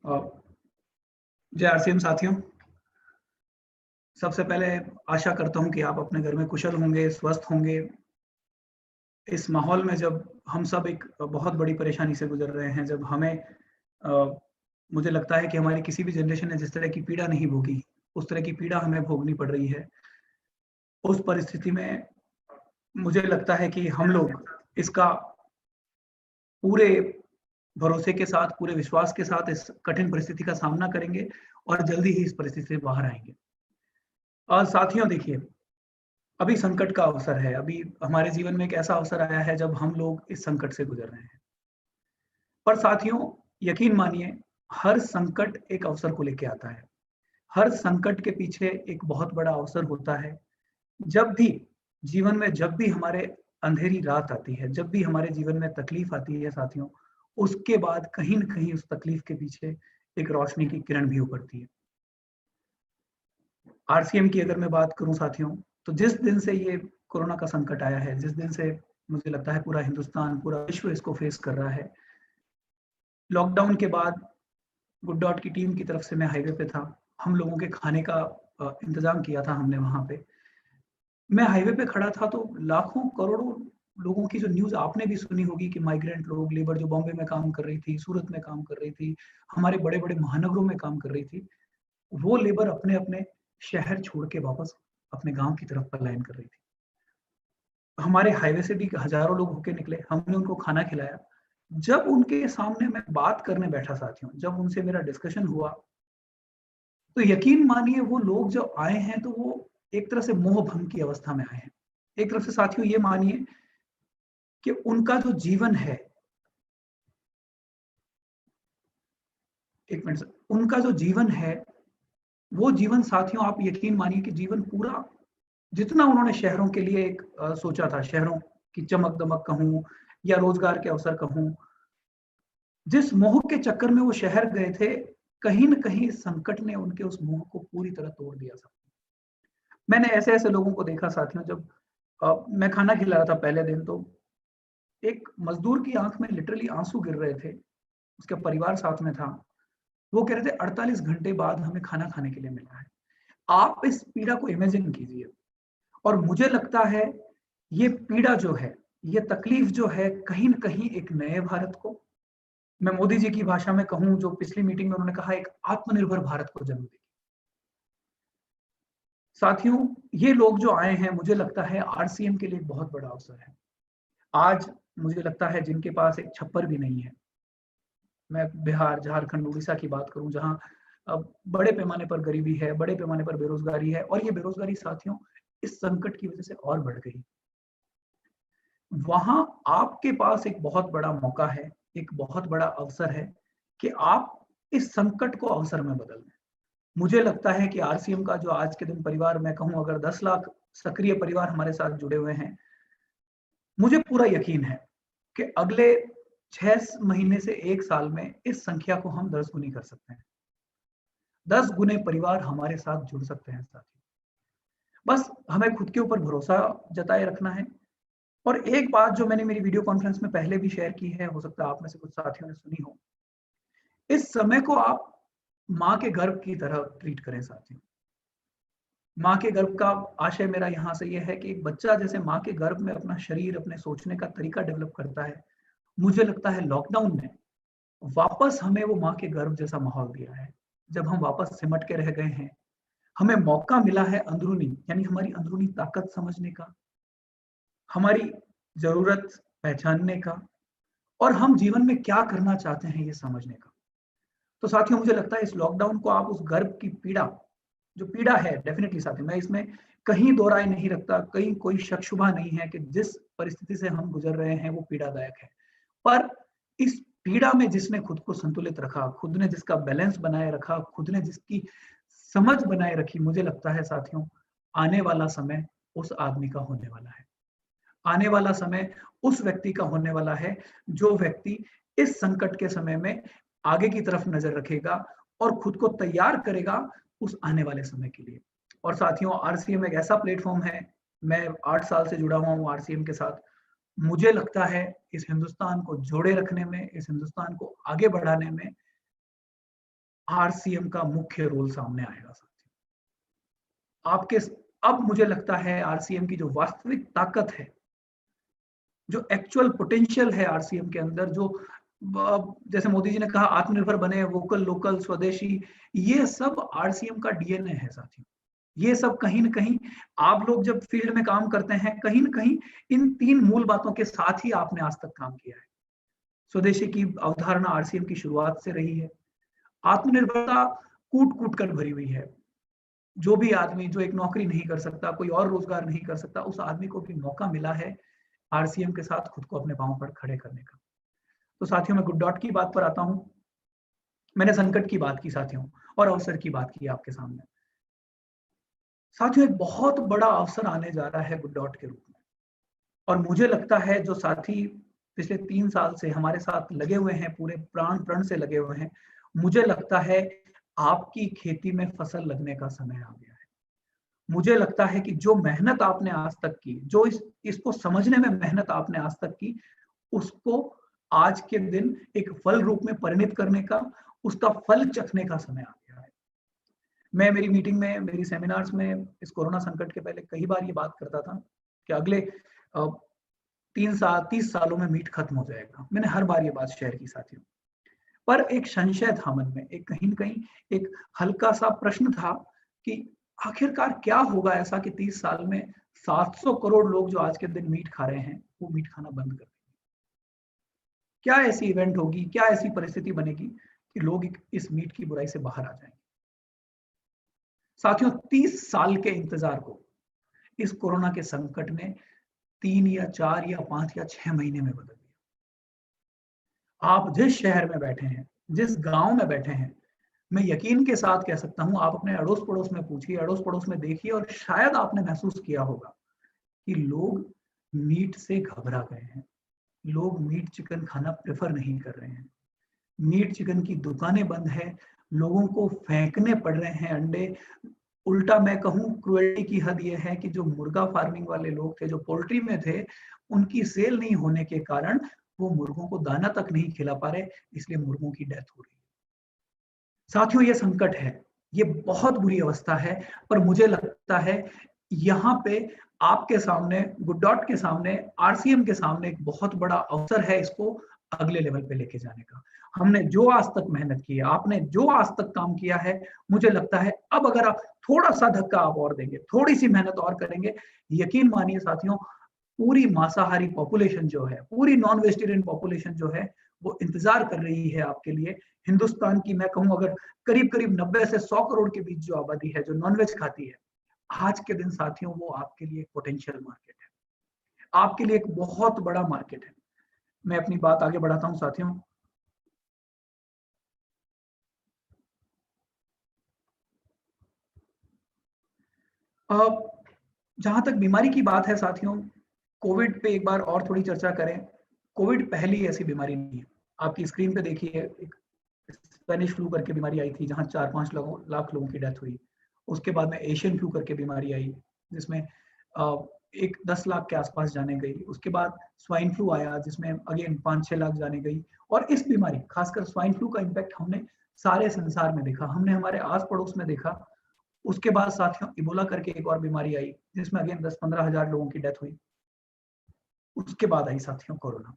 अ, जय आरसीएम साथियों। सबसे पहले आशा करता हूँ कि आप अपने घर में कुशल होंगे, स्वस्थ होंगे। इस माहौल में जब हम सब एक बहुत बड़ी परेशानी से गुज़र रहे हैं, जब हमें मुझे लगता है कि हमारी किसी भी जनरेशन ने जिस तरह की पीड़ा नहीं भोगी, उस तरह की पीड़ा हमें भोगनी पड़ रही है। उस परिस्थिति में मुझे लगता है कि हम लोग इसका पूरे भरोसे के साथ, पूरे विश्वास के साथ इस कठिन परिस्थिति का सामना करेंगे और जल्दी ही इस परिस्थिति से बाहर आएँगे। और साथियों देखिए, अभी संकट का अवसर है, अभी हमारे जीवन में एक ऐसा अवसर आया है जब हम लोग इस संकट से गुज़र रहे हैं। पर साथियों, यकीन मानिए, हर संकट एक अवसर को लेके आता है। हर संकट के पीछे एक बहुत बड़ा अवसर होता है। जब भी जीवन में जब भी हमारे अंधेरी रात आती है, जब भी हमारे जीवन में तकलीफ आती है साथियों, उसके बाद कहीं न कहीं उस तकलीफ के पीछे एक रोशनी की किरण भी उभरती है। आरसीएम की अगर मैं बात करूँ साथियों, तो जिस दिन से ये कोरोना का संकट आया है, जिस दिन से मुझे लगता है पूरा हिंदुस्तान, पूरा विश्व इसको फेस कर रहा है। लॉकडाउन के बाद गुड डॉट की टीम की तरफ से मैं हाईवे पे था। हम लोगों के खाने का इंतज़ाम किया था हमने वहाँ पे। मैं हाईवे पे खड़ा था तो लाखों करोड़ों लोगों की जो न्यूज़ आपने भी सुनी होगी कि माइग्रेंट लोग, लेबर जो बॉम्बे में काम कर रही थी, सूरत में काम कर रही थी, हमारे बड़े-बड़े महानगरों में काम कर रही थी। वो लेबर अपने-अपने शहर छोड़ के वापस अपने गाँव की तरफ पलायन कर रही थी। हमारे हाईवे से भी हज़ारों लोग होके निकले, हमने उनको खाना खिलाया। जब उनके सामने मैं बात करने बैठा साथियों, जब उनसे मेरा डिस्कशन हुआ, तो यकीन मानिए वो लोग जब आए हैं तो वो एक तरह से मोह भंग की अवस्था में आए हैं। एक तरफ से साथियों ये मानिए कि उनका जो जीवन है, एक मिनट सर, उनका जो जीवन है, वो जीवन साथियों आप यकीन मानिए कि जीवन पूरा जितना उन्होंने शहरों के लिए एक सोचा था, शहरों की चमक-दमक कहूँ या रोज़गार के अवसर कहूँ, जिस मोह के चक्कर में वो शहर गए थे, कहीं न कहीं संकट ने उनके उस मोह को पूरी तरह तोड़ दिया था। मैंने ऐसे-ऐसे लोगों को देखा साथियों जब मैं खाना खिला रहा था पहले दिन तो एक मज़दूर की आँख में लिटरली आँसू गिर रहे थे, उसका परिवार साथ में था। वो कह रहे थे 48 घंटे बाद हमें खाना खाने के लिए मिला है। आप इस पीड़ा को इमेजिन कीजिए और मुझे लगता है ये पीड़ा जो है, ये तकलीफ जो है कहीं न कहीं एक नए भारत को, मैं मोदी जी की भाषा में कहूँ जो पिछली मीटिंग में उन्होंने कहा एक आत्मनिर्भर भारत को जन्म देगी। साथियों, ये लोग जो आए हैं मुझे लगता है आरसीएम के लिए एक बहुत बड़ा अवसर है। आज मुझे लगता है जिनके पास एक छप्पर भी नहीं है, मैं बिहार, झारखंड, उड़ीसा की बात करूँ जहाँ बड़े पैमाने पर गरीबी है, बड़े पैमाने पर बेरोज़गारी है और ये बेरोज़गारी साथियों इस संकट की वजह से और बढ़ गई। वहाँ आपके पास एक बहुत बड़ा मौका है, एक बहुत बड़ा अवसर है कि आप इस संकट को अवसर में बदल दें। मुझे लगता है कि आरसीएम का जो आज के दिन परिवार मैं कहूँ अगर 10 लाख सक्रिय परिवार हमारे साथ जुड़े हुए हैं, मुझे पूरा यकीन है कि अगले 6 महीने से 1 साल में इस संख्या को हम 10 गुनी कर सकते हैं। 10 गुने परिवार हमारे साथ जुड़ सकते हैं साथियों। बस हमें खुद के ऊपर भरोसा जताए रखना है और एक बात जो मैंने मेरी वीडियो कॉन्फ्रेंस में पहले भी शेयर की है, हो सकता है आप में से कुछ साथियों ने सुनी हो। इस समय को आप माँ के गर्भ की तरह ट्रीट करें साथियों। माँ के गर्भ का आशय मेरा यहाँ से ये है कि एक बच्चा जैसे माँ के गर्भ में अपना शरीर, अपने सोचने का तरीका डेवलप करता है, मुझे लगता है लॉकडाउन ने वापस हमें वो माँ के गर्भ जैसा माहौल दिया है। जब हम वापस सिमट के रह गए हैं, हमें मौका मिला है अंदरूनी यानी हमारी अंदरूनी ताकत समझने का, हमारी ज़रूरत पहचानने का और हम जीवन में क्या करना चाहते हैं ये समझने का। तो साथियों मुझे लगता है इस लॉकडाउन को आप उस गर्भ की पीड़ा, जो पीड़ा है डेफ़िनिटली साथियों मैं इसमें कहीं दो राय नहीं रखता, कहीं कोई शक-शुबा नहीं है कि जिस परिस्थिति से हम गुज़र रहे हैं वो पीड़ादायक है। पर इस पीड़ा में जिसने खुद को संतुलित रखा, खुद ने जिसका बैलेंस बनाए रखा, खुद ने जिसकी समझ बनाए रखी, मुझे लगता है साथियों आने वाला समय उस आदमी का होने वाला है। आने वाला समय उस व्यक्ति का होने वाला है, जो व्यक्ति इस संकट के समय में आगे की तरफ नज़र रखेगा और खुद को तैयार करेगा उस आने वाले समय के लिए। और साथियों आरसीएम एक ऐसा प्लेटफ़ॉर्म है, मैं 8 साल से जुड़ा हुआ हूँ आरसीएम के साथ। मुझे लगता है इस हिंदुस्तान को जोड़े रखने में, इस हिंदुस्तान को आगे बढ़ाने में आरसीएम का मुख्य रोल सामने आएगा साथियों। आपके अब मुझे लगता है आरसीएम की जो वास्तविक ताकत है, जो एक्चुअल पोटेंशियल है आरसीएम के अंदर, जो जैसे मोदी जी ने कहा आत्मनिर्भर बने, वोकल लोकल स्वदेशी, ये सब आरसीएम का डीएनए है साथियों। ये सब कहीं न कहीं आप लोग जब फील्ड में काम करते हैं, कहीं न कहीं इन 3 मूल बातों के साथ ही आपने आज तक काम किया है। स्वदेशी की अवधारणा आरसीएम की शुरुआत से रही है। आत्मनिर्भरता कूट-कूट कर भरी हुई है। जो भी आदमी जो एक नौकरी नहीं कर सकता, कोई और रोजगार नहीं कर सकता, उस आदमी को भी मौका मिला है आरसीएम के साथ खुद को अपने पाँव पर खड़े करने का। तो साथियों, मैं गुड डॉट की बात पर आता हूँ। मैंने संकट की बात की साथियों, और अवसर की बात की आपके सामने। साथियों, एक बहुत बड़ा अवसर आने जा रहा है गुड डॉट के रूप में, और मुझे लगता है जो साथी पिछले 3 साल से हमारे साथ लगे हुए हैं, पूरे प्राण प्रण से लगे हुए हैं, मुझे लगता है आपकी खेती में फसल लगने का समय आ गया है। मुझे लगता है कि जो मेहनत आपने आज तक की, जो इसको समझने में मेहनत आपने आज तक की, उसको आज के दिन एक फल रूप में परिणित करने का, उसका फल चखने का समय आ गया है। मैं मेरी मीटिंग में, मेरी सेमिनार्स में इस कोरोना संकट के पहले कई बार ये बात करता था कि अगले 3 साल 30 सालों में मीट खत्म हो जाएगा। मैंने हर बार ये बात शेयर की साथियों। पर एक संशय था मन में, एक कहीं न कहीं एक हल्का-सा प्रश्न था कि आखिरकार क्या होगा ऐसा कि 30 साल में 700 करोड़ लोग जो आज के दिन मीट खा रहे हैं, वो मीट खाना बंद कर देंगे? क्या ऐसी इवेंट होगी, क्या ऐसी परिस्थिति बनेगी कि लोग इस मीट की बुराई से बाहर आ जाएंगे? साथियों, 30 साल के इंतजार को इस कोरोना के संकट ने 3 या 4 या 5 या 6 महीने में बदल दिया। आप जिस शहर में बैठे हैं, जिस गांव में बैठे हैं, मैं यकीन के साथ कह सकता हूं, आप अपने अड़ोस पड़ोस में पूछिए, अड़ोस पड़ोस में देखिए, और शायद आपने महसूस किया होगा कि लोग मीट से घबरा गए हैं। लोग मीट चिकन खाना प्रेफर नहीं कर रहे हैं। मीट चिकन की दुकानें बंद है, लोगों को फेंकने पड़ रहे हैं अंडे। उल्टा मैं कहूँ, क्रुएल्टी की हद यह है कि जो मुर्गा फार्मिंग वाले लोग थे, जो पोल्ट्री में थे, उनकी सेल नहीं होने के कारण वो मुर्गों को दाना तक नहीं खिला पा रहे, इसलिए मुर्गों की डेथ हो रही है। साथियों, ये संकट है, ये बहुत बुरी अवस्था है, पर मुझे लगता है यहाँ पे आपके सामने, गुड डॉट के सामने, आरसीएम के सामने एक बहुत बड़ा अवसर है इसको अगले लेवल पे लेके जाने का। हमने जो आज तक मेहनत की है, आपने जो आज तक काम किया है, मुझे लगता है अब अगर आप थोड़ा सा धक्का आप और देंगे, थोड़ी सी मेहनत और करेंगे, यकीन मानिए साथियों, पूरी मांसाहारी पॉपुलेशन जो है, पूरी नॉन वेजिटेरियन पॉपुलेशन जो है, वो इंतजार कर रही है आपके लिए। हिंदुस्तान की मैं कहूं अगर करीब करीब 90 से 100 करोड़ के बीच जो आबादी है जो नॉनवेज खाती है, आज के दिन साथियों वो आपके लिए एक पोटेंशियल मार्केट है, आपके लिए एक बहुत बड़ा मार्केट है। मैं अपनी बात आगे बढ़ाता हूं साथियों। अब जहां तक बीमारी की बात है साथियों, कोविड पे एक बार और थोड़ी चर्चा करें। कोविड पहली ऐसी बीमारी नहीं है। आपकी स्क्रीन पे देखिए, एक स्पेनिश फ्लू करके बीमारी आई थी जहां 4-5 लाख लोगों की डेथ हुई। उसके बाद में एशियन फ्लू करके बीमारी आई जिसमें एक 10 लाख के आसपास जाने गई। उसके बाद स्वाइन फ्लू आया जिसमें अगेन 5-6 लाख जाने गई। और इस बीमारी, खासकर स्वाइन फ्लू का इम्पैक्ट हमने सारे संसार में देखा, हमने हमारे आस पड़ोस में देखा। उसके बाद साथियों इबोला करके एक और बीमारी आई जिसमें अगेन 10-15 हजार लोगों की डेथ हुई। उसके बाद आई साथियों कोरोना।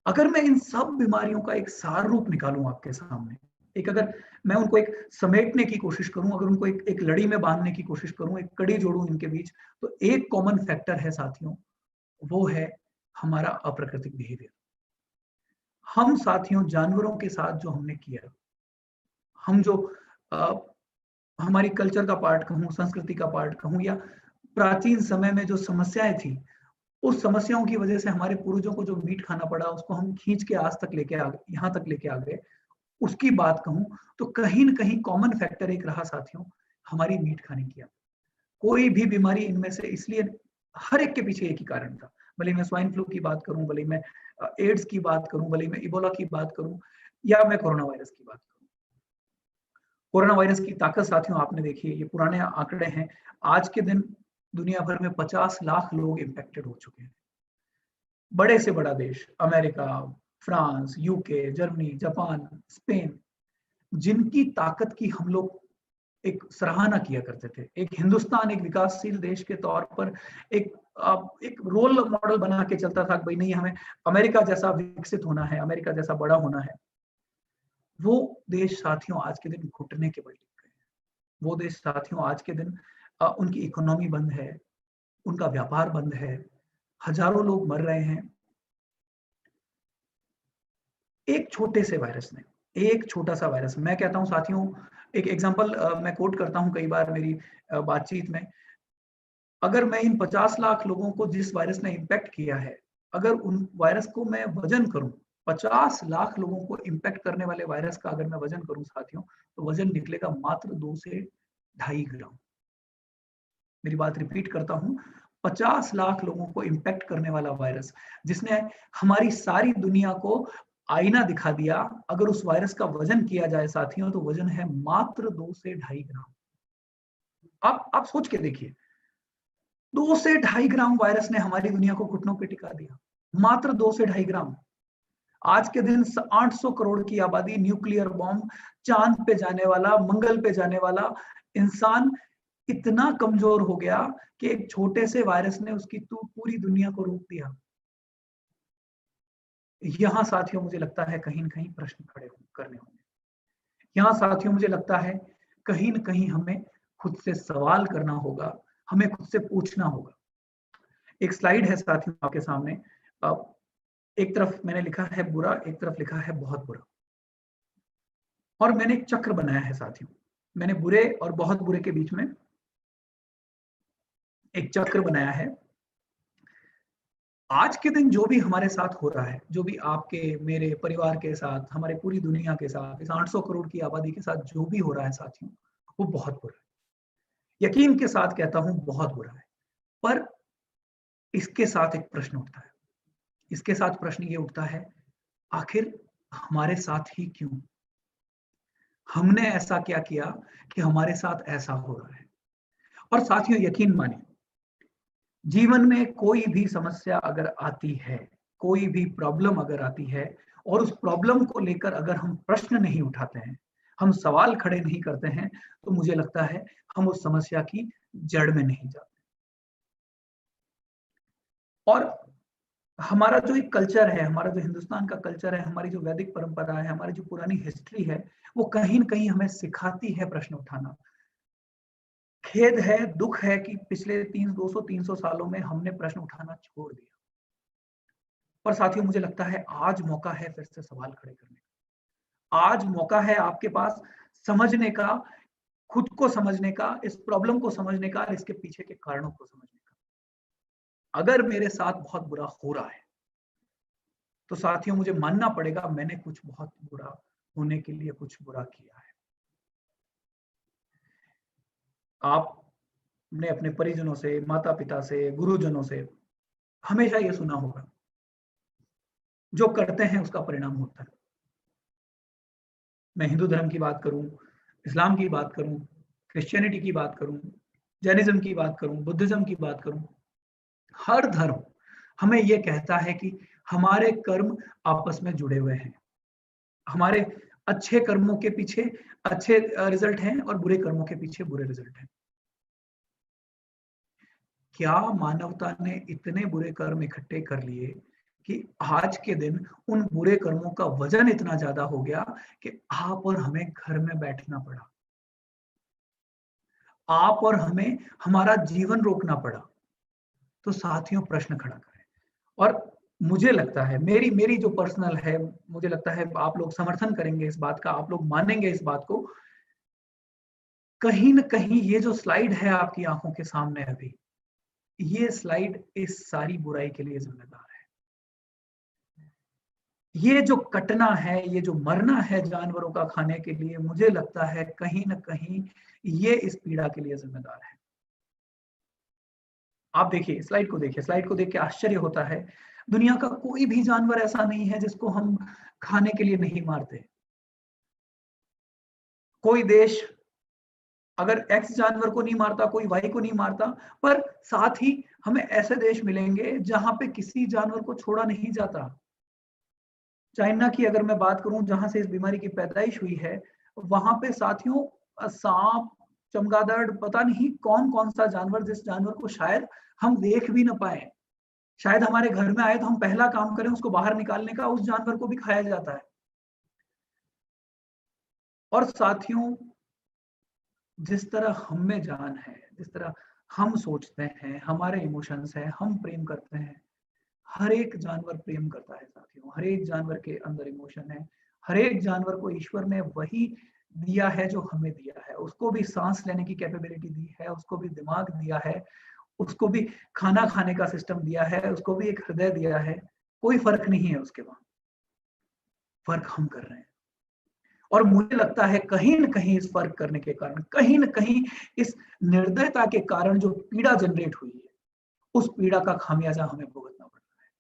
अगर मैं इन सब बीमारियों का एक सार रूप निकालूं आपके सामने, एक अगर मैं उनको एक समेटने की कोशिश करूं, अगर उनको एक लड़ी में बांधने की कोशिश करूं, एक कड़ी जोड़ूं इनके बीच, तो एक कॉमन फैक्टर है साथियों, वो है हमारा अप्राकृतिक बिहेवियर। हम साथियों जानवरों के साथ जो हमने किया, हम जो हमारी कल्चर का पार्ट कहूं, संस्कृति का पार्ट कहूं, या प्राचीन समय में जो समस्याएं थी, उस समस्याओं की वजह से हमारे पूर्वजों को जो मीट खाना पड़ा, उसको हम खींच के आज तक लेके आ गए, यहाँ तक लेके आ गए। उसकी बात कहूं तो कहीं न कहीं कॉमन फैक्टर एक रहा साथियों, हमारी मीट खाने की आदत। कोई भी बीमारी इनमें से, इसलिए हर एक के पीछे एक ही कारण था। भले मैं स्वाइन फ्लू की बात करूं, भले मैं एड्स की बात करूं, भले मैं इबोला की बात करूं, या मैं कोरोना वायरस की बात करूं। कोरोना वायरस की ताकत साथियों आपने देखी है, ये पुराने आंकड़े हैं। आज के दिन दुनिया भर में 50 लाख लोग इंफेक्टेड हो चुके हैं। बड़े से बड़ा देश America, France, UK, Germany, Japan, Spain, जिनकी ताकत की हम लोग एक सराहना किया करते थे। एक हिंदुस्तान एक विकासशील देश के तौर पर एक एक रोल मॉडल बना के चलता था कि भाई नहीं, हमें अमेरिका जैसा विकसित होना है, अमेरिका जैसा बड़ा होना है। वो देश साथियों आज के दिन घुटने के बल टिक गए हैं। वो देश साथियों आज के दिन उनकी इकोनॉमी बंद है, उनका व्यापार बंद है, हजारों लोग मर रहे हैं। एक छोटे से वायरस ने, एक छोटा सा वायरस, मैं कहता हूं साथियों, एक एग्जांपल मैं कोट करता हूं कई बार मेरी बातचीत में। अगर मैं इन 50 लाख लोगों को जिस वायरस ने इम्पैक्ट किया है, अगर उन वायरस को मैं वजन करूं, 50 लाख लोगों को इम्पैक्ट करने वाले वायरस का अगर मैं वजन करूं साथियों, तो वजन निकलेगा मात्र 2 से 2.5 ग्राम। मेरी बात रिपीट करता हूं, 50 लाख लोगों को इम्पैक्ट करने वाला वायरस, जिसने हमारी सारी दुनिया को आईना दिखा दिया, अगर उस वायरस का वजन किया जाए साथियों, तो वजन है मात्र 2 से 2.5 ग्राम। आप सोच के देखिए, 2 से 2.5 ग्राम वायरस ने हमारी दुनिया को घुटनों पे टिका दिया, मात्र 2 से 2.5 ग्राम। आज के दिन 800 करोड़ की आबादी, न्यूक्लियर बॉम्ब, चांद पे जाने वाला, मंगल पे जाने वाला इंसान इतना कमजोर हो गया कि एक छोटे से वायरस ने उसकी पूरी दुनिया को रोक दिया। यहां साथियों मुझे लगता है कहीं न कहीं प्रश्न खड़े करने होंगे। यहां साथियों मुझे लगता है कहीं न कहीं हमें खुद से सवाल करना होगा, हमें खुद से पूछना होगा। एक स्लाइड है साथियों आपके सामने, एक तरफ मैंने लिखा है बुरा, एक तरफ लिखा है बहुत बुरा, और मैंने एक चक्र बनाया है साथियों। मैंने बुरे और बहुत बुरे के बीच में एक चक्र बनाया है। आज के दिन जो भी हमारे साथ हो रहा है, जो भी आपके मेरे परिवार के साथ, हमारे पूरी दुनिया के साथ, इस 800 करोड़ की आबादी के साथ जो भी हो रहा है साथियों, वो बहुत बुरा है। यकीन के साथ कहता हूं बहुत बुरा है। पर इसके साथ एक प्रश्न उठता है, इसके साथ प्रश्न ये उठता है, आखिर हमारे साथ ही क्यों? हमने ऐसा क्या किया कि हमारे साथ ऐसा हो रहा है? और साथियों यकीन मानिए, जीवन में कोई भी समस्या अगर आती है, कोई भी प्रॉब्लम अगर आती है, और उस प्रॉब्लम को लेकर अगर हम प्रश्न नहीं उठाते हैं, हम सवाल खड़े नहीं करते हैं, तो मुझे लगता है हम उस समस्या की जड़ में नहीं जाते। और हमारा जो एक कल्चर है, हमारा जो हिंदुस्तान का कल्चर है, हमारी जो वैदिक परंपरा है, हमारी जो पुरानी हिस्ट्री है, वो कहीं न कहीं हमें सिखाती है प्रश्न उठाना। खेद है, दुख है कि पिछले 200-300 सालों में हमने प्रश्न उठाना छोड़ दिया। पर साथियों मुझे लगता है आज मौका है फिर से सवाल खड़े करने का। आज मौका है आपके पास समझने का, खुद को समझने का, इस प्रॉब्लम को समझने का और इसके पीछे के कारणों को समझने का। अगर मेरे साथ बहुत बुरा हो रहा है, तो साथियों मुझे मानना पड़ेगा मैंने कुछ बहुत बुरा होने के लिए कुछ बुरा किया है। आपने अपने परिजनों से, माता-पिता से, गुरुजनों से हमेशा ये सुना होगा, जो करते हैं उसका परिणाम होता है। मैं हिंदू धर्म की बात करूं, इस्लाम की बात करूं, क्रिश्चियनिटी की बात करूं, जैनिज्म की बात करूं, बुद्धिज्म की बात करूं, हर धर्म हमें यह कहता है कि हमारे कर्म आपस में जुड़े हुए हैं। हमारे अच्छे कर्मों के पीछे अच्छे रिजल्ट हैं और बुरे कर्मों के पीछे बुरे रिजल्ट हैं। क्या मानवता ने इतने बुरे कर्म इकट्ठे कर लिए कि आज के दिन उन बुरे कर्मों का वजन इतना ज्यादा हो गया कि आप और हमें घर में बैठना पड़ा, आप और हमें हमारा जीवन रोकना पड़ा। तो साथियों प्रश्न खड़ा करें। और मुझे लगता है, मेरी मेरी जो पर्सनल है, मुझे लगता है आप लोग समर्थन करेंगे इस बात का, आप लोग मानेंगे इस बात को, कहीं न कहीं ये जो स्लाइड है आपकी आंखों के सामने अभी, ये स्लाइड इस सारी बुराई के लिए जिम्मेदार है। ये जो कटना है, ये जो मरना है जानवरों का खाने के लिए, मुझे लगता है कहीं न कहीं ये इस पीड़ा के लिए जिम्मेदार है। आप देखिए स्लाइड को, देखिए स्लाइड को देख के आश्चर्य होता है। दुनिया का कोई भी जानवर ऐसा नहीं है जिसको हम खाने के लिए नहीं मारते। कोई देश अगर एक्स जानवर को नहीं मारता, कोई वाई को नहीं मारता, पर साथ ही हमें ऐसे देश मिलेंगे जहां पे किसी जानवर को छोड़ा नहीं जाता। चाइना की अगर मैं बात करूं, जहां से इस बीमारी की पैदाइश हुई है, वहां पे साथियों सांप, चमगादड़, पता नहीं कौन कौन सा जानवर, जिस जानवर को शायद हम देख भी ना पाए, शायद हमारे घर में आए तो हम पहला काम करें उसको बाहर निकालने का, उस जानवर को भी खाया जाता है। और साथियों, जिस तरह हम में जान है, जिस तरह हम सोचते हैं, हमारे इमोशंस है, हम प्रेम करते हैं, हर एक जानवर प्रेम करता है साथियों। हर एक जानवर के अंदर इमोशन है। हर एक जानवर को ईश्वर ने वही दिया है जो हमें दिया है। उसको भी सांस लेने की कैपेबिलिटी दी है, उसको भी दिमाग दिया है, उसको भी खाना खाने का सिस्टम दिया है, उसको भी एक हृदय दिया है। कोई फर्क नहीं है उसके वहां, फर्क हम कर रहे हैं। और मुझे लगता है कहीं न कहीं इस फर्क करने के कारण, कहीं न कहीं इस निर्दयता के कारण जो पीड़ा जनरेट हुई है, उस पीड़ा का खामियाजा हमें भुगतना पड़ रहा है।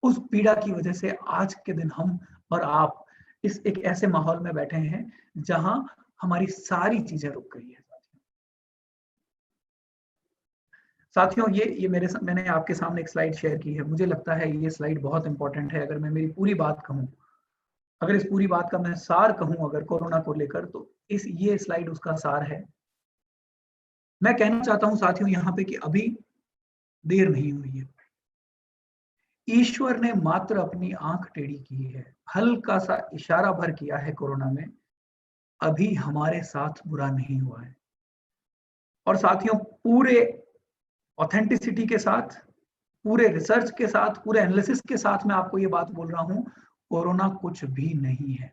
उस पीड़ा की वजह से आज के दिन हम और आप इस एक ऐसे माहौल में बैठे हैं जहां हमारी सारी चीजें रुक गई है। साथियों, ये मैंने आपके सामने एक स्लाइड शेयर की है। मुझे लगता है ये स्लाइड बहुत इंपॉर्टेंट है। अगर मैं मेरी पूरी बात कहूं, अगर इस पूरी बात का मैं सार कहूं अगर कोरोना को लेकर, तो ये स्लाइड उसका सार है। मैं कहना चाहता हूं साथियों यहाँ पे कि अभी देर नहीं हुई है। ईश्वर ने मात्र अपनी आंख टेढ़ी की है, हल्का सा इशारा भर किया है कोरोना में, अभी हमारे साथ बुरा नहीं हुआ है। और साथियों, पूरे ऑथेंटिसिटी के साथ, पूरे रिसर्च के साथ, पूरे एनालिसिस के साथ मैं आपको ये बात बोल रहा हूं, कोरोना कुछ भी नहीं है।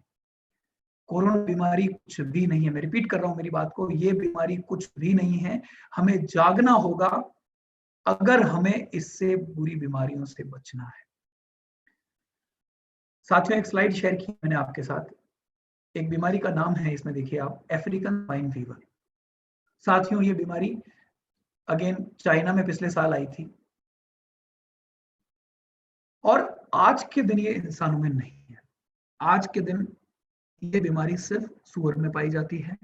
कोरोना बीमारी कुछ भी नहीं है। मैं रिपीट कर रहा हूं मेरी बात को, ये बीमारी कुछ भी नहीं है। हमें जागना होगा अगर हमें इससे बुरी बीमारियों से बचना है। साथियों, एक स्लाइड शेयर की मैंने आपके साथ। एक बीमारी का नाम है, इसमें देखिए आप, अफ्रीकन स्वाइन फीवर। साथियों, ये बीमारी अगेन चाइना में पिछले साल आई थी और आज के दिन ये इंसानों में नहीं है। आज के दिन ये बीमारी सिर्फ सूअर में पाई जाती है।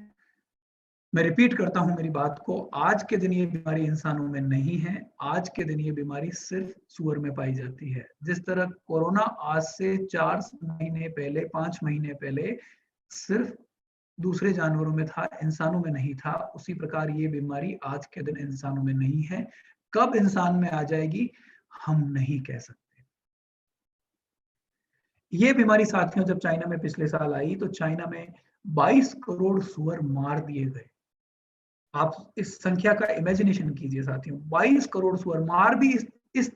मैं रिपीट करता हूं मेरी बात को, आज के दिन ये बीमारी इंसानों में नहीं है। आज के दिन ये बीमारी सिर्फ सूअर में पाई जाती है। जिस तरह कोरोना आज से 4 महीने पहले, 5 महीने पहले सिर्फ दूसरे जानवरों में था, इंसानों में नहीं था, उसी प्रकार ये बीमारी आज के दिन इंसानों में नहीं है। कब इंसान में आ जाएगी हम नहीं कह सकते। ये बीमारी साथियों जब चाइना में पिछले साल आई तो चाइना में 22 करोड़ सूअर मार दिए गए। आप इस संख्या का इमेजिनेशन कीजिए साथियों, 22 करोड़ सूअर मार भी इस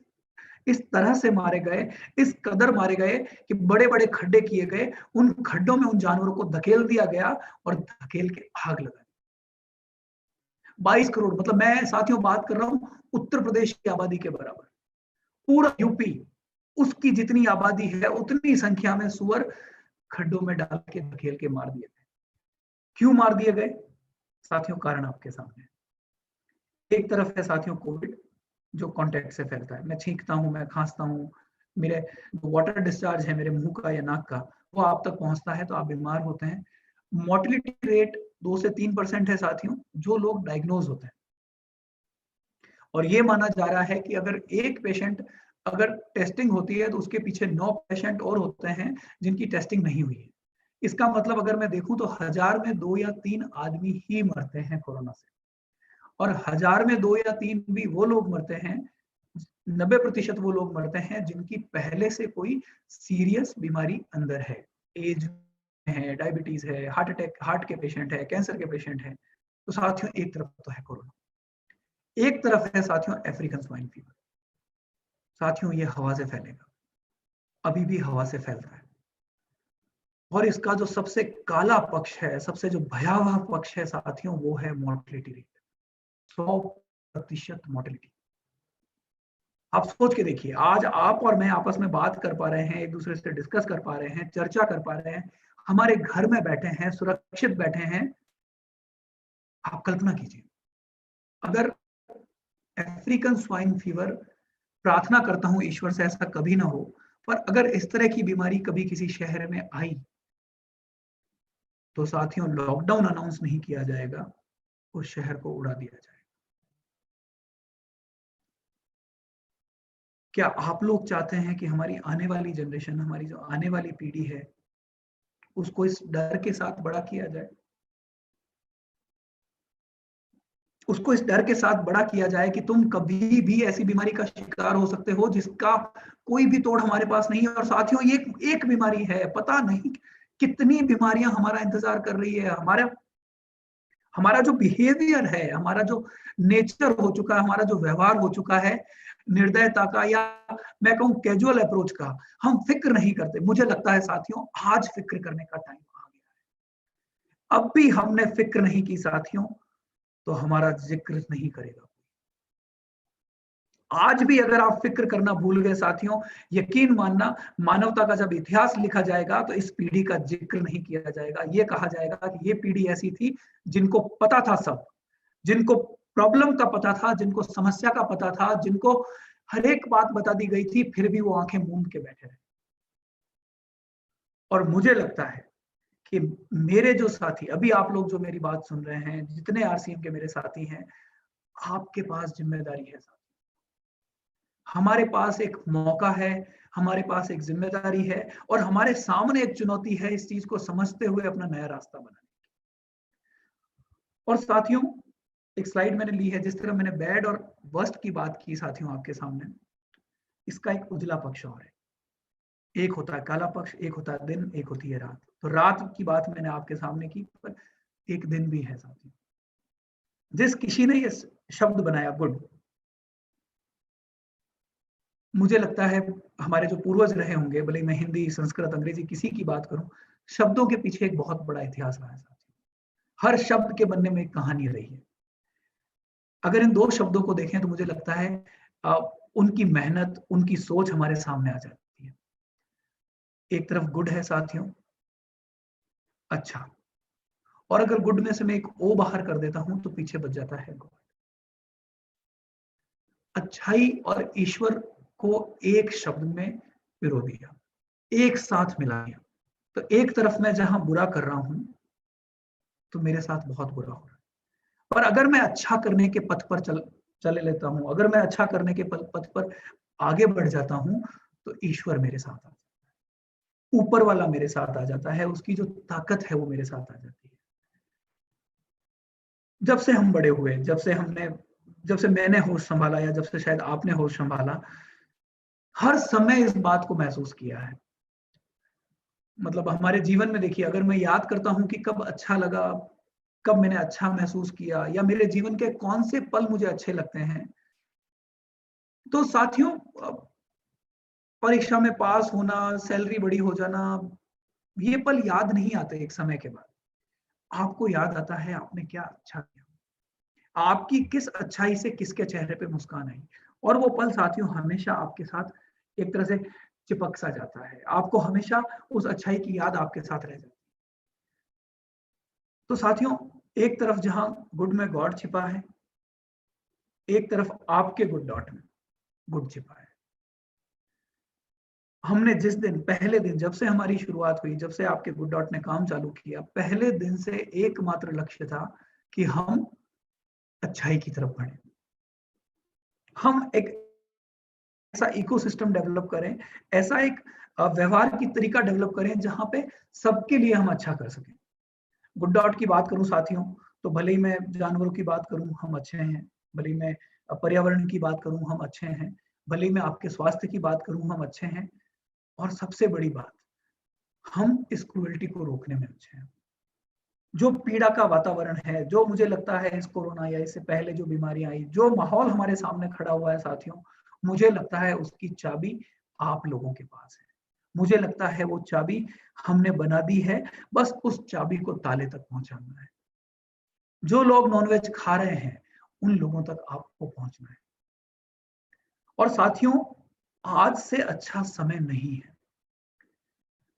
इस तरह से मारे गए, इस कदर मारे गए कि बड़े बड़े खड्डे किए गए, उन खड्डों में उन जानवरों को धकेल दिया गया और धकेल के आग लगा। 22 करोड़ मतलब मैं साथियों बात कर रहा हूं उत्तर प्रदेश की आबादी के बराबर। पूरा यूपी, उसकी जितनी आबादी है उतनी संख्या में सुअर खड्डों में डाल के धकेल के मार दिए गए। क्यों मार दिए गए साथियों? कारण आपके सामने। एक तरफ है साथियों कोविड, जो कांटेक्ट से फैलता है। मैं छींकता हूं, मैं खांसता हूं, मेरे वाटर डिस्चार्ज है मेरे मुंह का या नाक का, वो आप तक पहुंचता है तो आप बीमार होते हैं। मोर्टिलिटी रेट 2 से 3% है साथियों जो लोग डायग्नोज होते हैं। और ये माना जा रहा है कि अगर एक पेशेंट अगर टेस्टिंग होती है तो उसके पीछे 9 पेशेंट और होते हैं जिनकी टेस्टिंग नहीं हुई है। इसका मतलब अगर मैं देखूं तो 1000 में 2 या 3 आदमी ही मरते हैं कोरोना से। और 1000 में 2 या 3 भी वो लोग मरते हैं, 90% वो लोग मरते हैं जिनकी पहले से कोई सीरियस बीमारी अंदर है। एज है, डायबिटीज है, हार्ट अटैक, हार्ट के पेशेंट है, कैंसर के पेशेंट है। तो साथियों एक तरफ तो है कोरोना, एक तरफ है साथियों अफ्रीकन स्वाइन फीवर। साथियों ये हवा से फैलेगा, अभी भी हवा से फैल रहा है। और इसका जो सबसे काला पक्ष है, सबसे जो भयावह पक्ष है साथियों, वो है मोर्टिलिटी रेट। 100% मोर्टिलिटी। आप सोच के देखिए, आज आप और मैं आपस में बात कर पा रहे हैं, एक दूसरे से डिस्कस कर पा रहे हैं, चर्चा कर पा रहे हैं, हमारे घर में बैठे हैं, सुरक्षित बैठे हैं। आप कल्पना कीजिए अगर अफ्रीकन स्वाइन फीवर, प्रार्थना करता हूं ईश्वर से ऐसा कभी ना हो, पर अगर इस तरह की बीमारी कभी किसी शहर में आई तो साथियों लॉकडाउन अनाउंस नहीं किया जाएगा, उस शहर को उड़ा दिया जाएगा। क्या आप लोग चाहते हैं कि हमारी आने वाली जनरेशन, हमारी जो आने वाली पीढ़ी है, उसको इस डर के साथ बड़ा किया जाए, उसको इस डर के साथ बड़ा किया जाए कि तुम कभी भी ऐसी बीमारी का शिकार हो सकते हो जिसका कोई भी तोड़ हमारे पास नहीं है। और साथियों, ये एक बीमारी है, पता नहीं कितनी बीमारियां हमारा इंतजार कर रही है। हमारा हमारा जो बिहेवियर है, हमारा जो नेचर हो चुका है, हमारा जो व्यवहार हो चुका है निर्दयता का, या मैं कहूं कैजुअल अप्रोच का, हम फिक्र नहीं करते। मुझे लगता है साथियों, आज फिक्र करने का टाइम आ गया है। अब भी हमने फिक्र नहीं की साथियों, तो हमारा जिक्र नहीं करेगा। आज भी अगर आप फिक्र करना भूल गए साथियों, यकीन मानना, मानवता का जब इतिहास लिखा जाएगा तो इस पीढ़ी का जिक्र नहीं किया जाएगा। ये कहा जाएगा कि ये पीढ़ी ऐसी थी जिनको पता था सब, जिनको प्रॉब्लम का पता था, जिनको समस्या का पता था, जिनको हर एक बात बता दी गई थी, फिर भी वो आंखें मूंद के बैठे रहे। और मुझे लगता है कि मेरे जो साथी, अभी आप लोग जो मेरी बात सुन रहे हैं, जितने आरसीएम के मेरे साथी हैं, आपके पास जिम्मेदारी है साथी। हमारे पास एक मौका है, हमारे पास एक जिम्मेदारी है, और हमारे सामने एक चुनौती है इस चीज को समझते हुए अपना नया रास्ता बनाने की। और साथियों, एक स्लाइड मैंने ली है, जिस तरह मैंने बैड और वर्स्ट की बात की साथियों आपके सामने, इसका एक उजला पक्ष और है। एक होता है काला पक्ष, एक होता है दिन, एक होती है रात। तो रात की बात मैंने आपके सामने की, पर एक दिन भी है साथियों। जिस किसी ने ये शब्द बनाया गुड, मुझे लगता है हमारे जो पूर्वज रहे होंगे, भले मैं हिंदी, संस्कृत, अंग्रेजी किसी की बात करूं, शब्दों के पीछे एक बहुत बड़ा इतिहास रहा है साथियों। हर शब्द के बनने में एक कहानी रही है। अगर इन दो शब्दों को देखें तो मुझे लगता है उनकी मेहनत, उनकी सोच हमारे सामने आ जाती है। एक तरफ गुड है साथियों, अच्छा, और अगर गुड में से मैं एक ओ बाहर कर देता हूं तो पीछे बच जाता है गॉड। अच्छाई और ईश्वर को एक शब्द में पिरो दिया, एक साथ मिला दिया। तो एक तरफ मैं जहां बुरा कर रहा हूं तो मेरे साथ बहुत बुरा हो रहा है, और अगर मैं अच्छा करने के पथ पर चले लेता हूं, अगर मैं अच्छा करने के पथ पर आगे बढ़ जाता हूं, तो ईश्वर मेरे साथ आता है, ऊपर वाला मेरे साथ आ जाता है, उसकी जो ताकत है वो मेरे साथ आ जाती है। जब से हम बड़े हुए, जब से मैंने होश संभाला, या जब से शायद आपने होश संभाला, हर समय इस बात को महसूस किया है। मतलब हमारे जीवन में देखिए, अगर मैं याद करता हूं कि कब अच्छा लगा, कब मैंने अच्छा महसूस किया, या मेरे जीवन के कौन से पल मुझे अच्छे लगते हैं, तो साथियों, परीक्षा में पास होना, सैलरी बड़ी हो जाना, ये पल याद नहीं आते एक समय के बाद। आपको याद आता है आपने क्या अच्छा किया, आपकी किस अच्छाई से किसके चेहरे पे मुस्कान आई, और वो पल साथियों हमेशा आपके साथ एक तरह से चिपक सा जाता है। आपको हमेशा उस अच्छाई की याद आपके साथ रह जाती है। तो साथियों, एक तरफ जहां गुड में गॉड छिपा है, एक तरफ आपके गुड डॉट में गुड छिपा है। हमने जिस दिन, पहले दिन जब से हमारी शुरुआत हुई, जब से आपके गुड डॉट ने काम चालू किया, पहले दिन से एकमात्र लक्ष्य था कि हम अच्छाई की तरफ बढ़े, हम एक ऐसा इकोसिस्टम डेवलप करें, ऐसा एक व्यवहार की तरीका डेवलप करें जहां पे सबके लिए हम अच्छा कर सकें। गुड डॉट की बात करूं साथियों, तो भले ही मैं जानवरों की बात करूं हम अच्छे हैं, भले ही मैं पर्यावरण की बात करूं हम अच्छे हैं, भले ही मैं आपके स्वास्थ्य की बात करूं हम अच्छे हैं, और सबसे बड़ी बात, हम इस क्रूएल्टी को रोकने में अच्छे हैं। जो पीड़ा का वातावरण है, जो मुझे लगता है इस कोरोना या इससे पहले जो बीमारियां आई, जो माहौल हमारे सामने खड़ा हुआ है साथियों, मुझे लगता है उसकी चाबी आप लोगों के पास है। मुझे लगता है वो चाबी हमने बना दी है, बस उस चाबी को ताले तक पहुंचाना है। जो लोग नॉनवेज खा रहे हैं उन लोगों तक आपको पहुंचना है। और साथियों, आज से अच्छा समय नहीं है।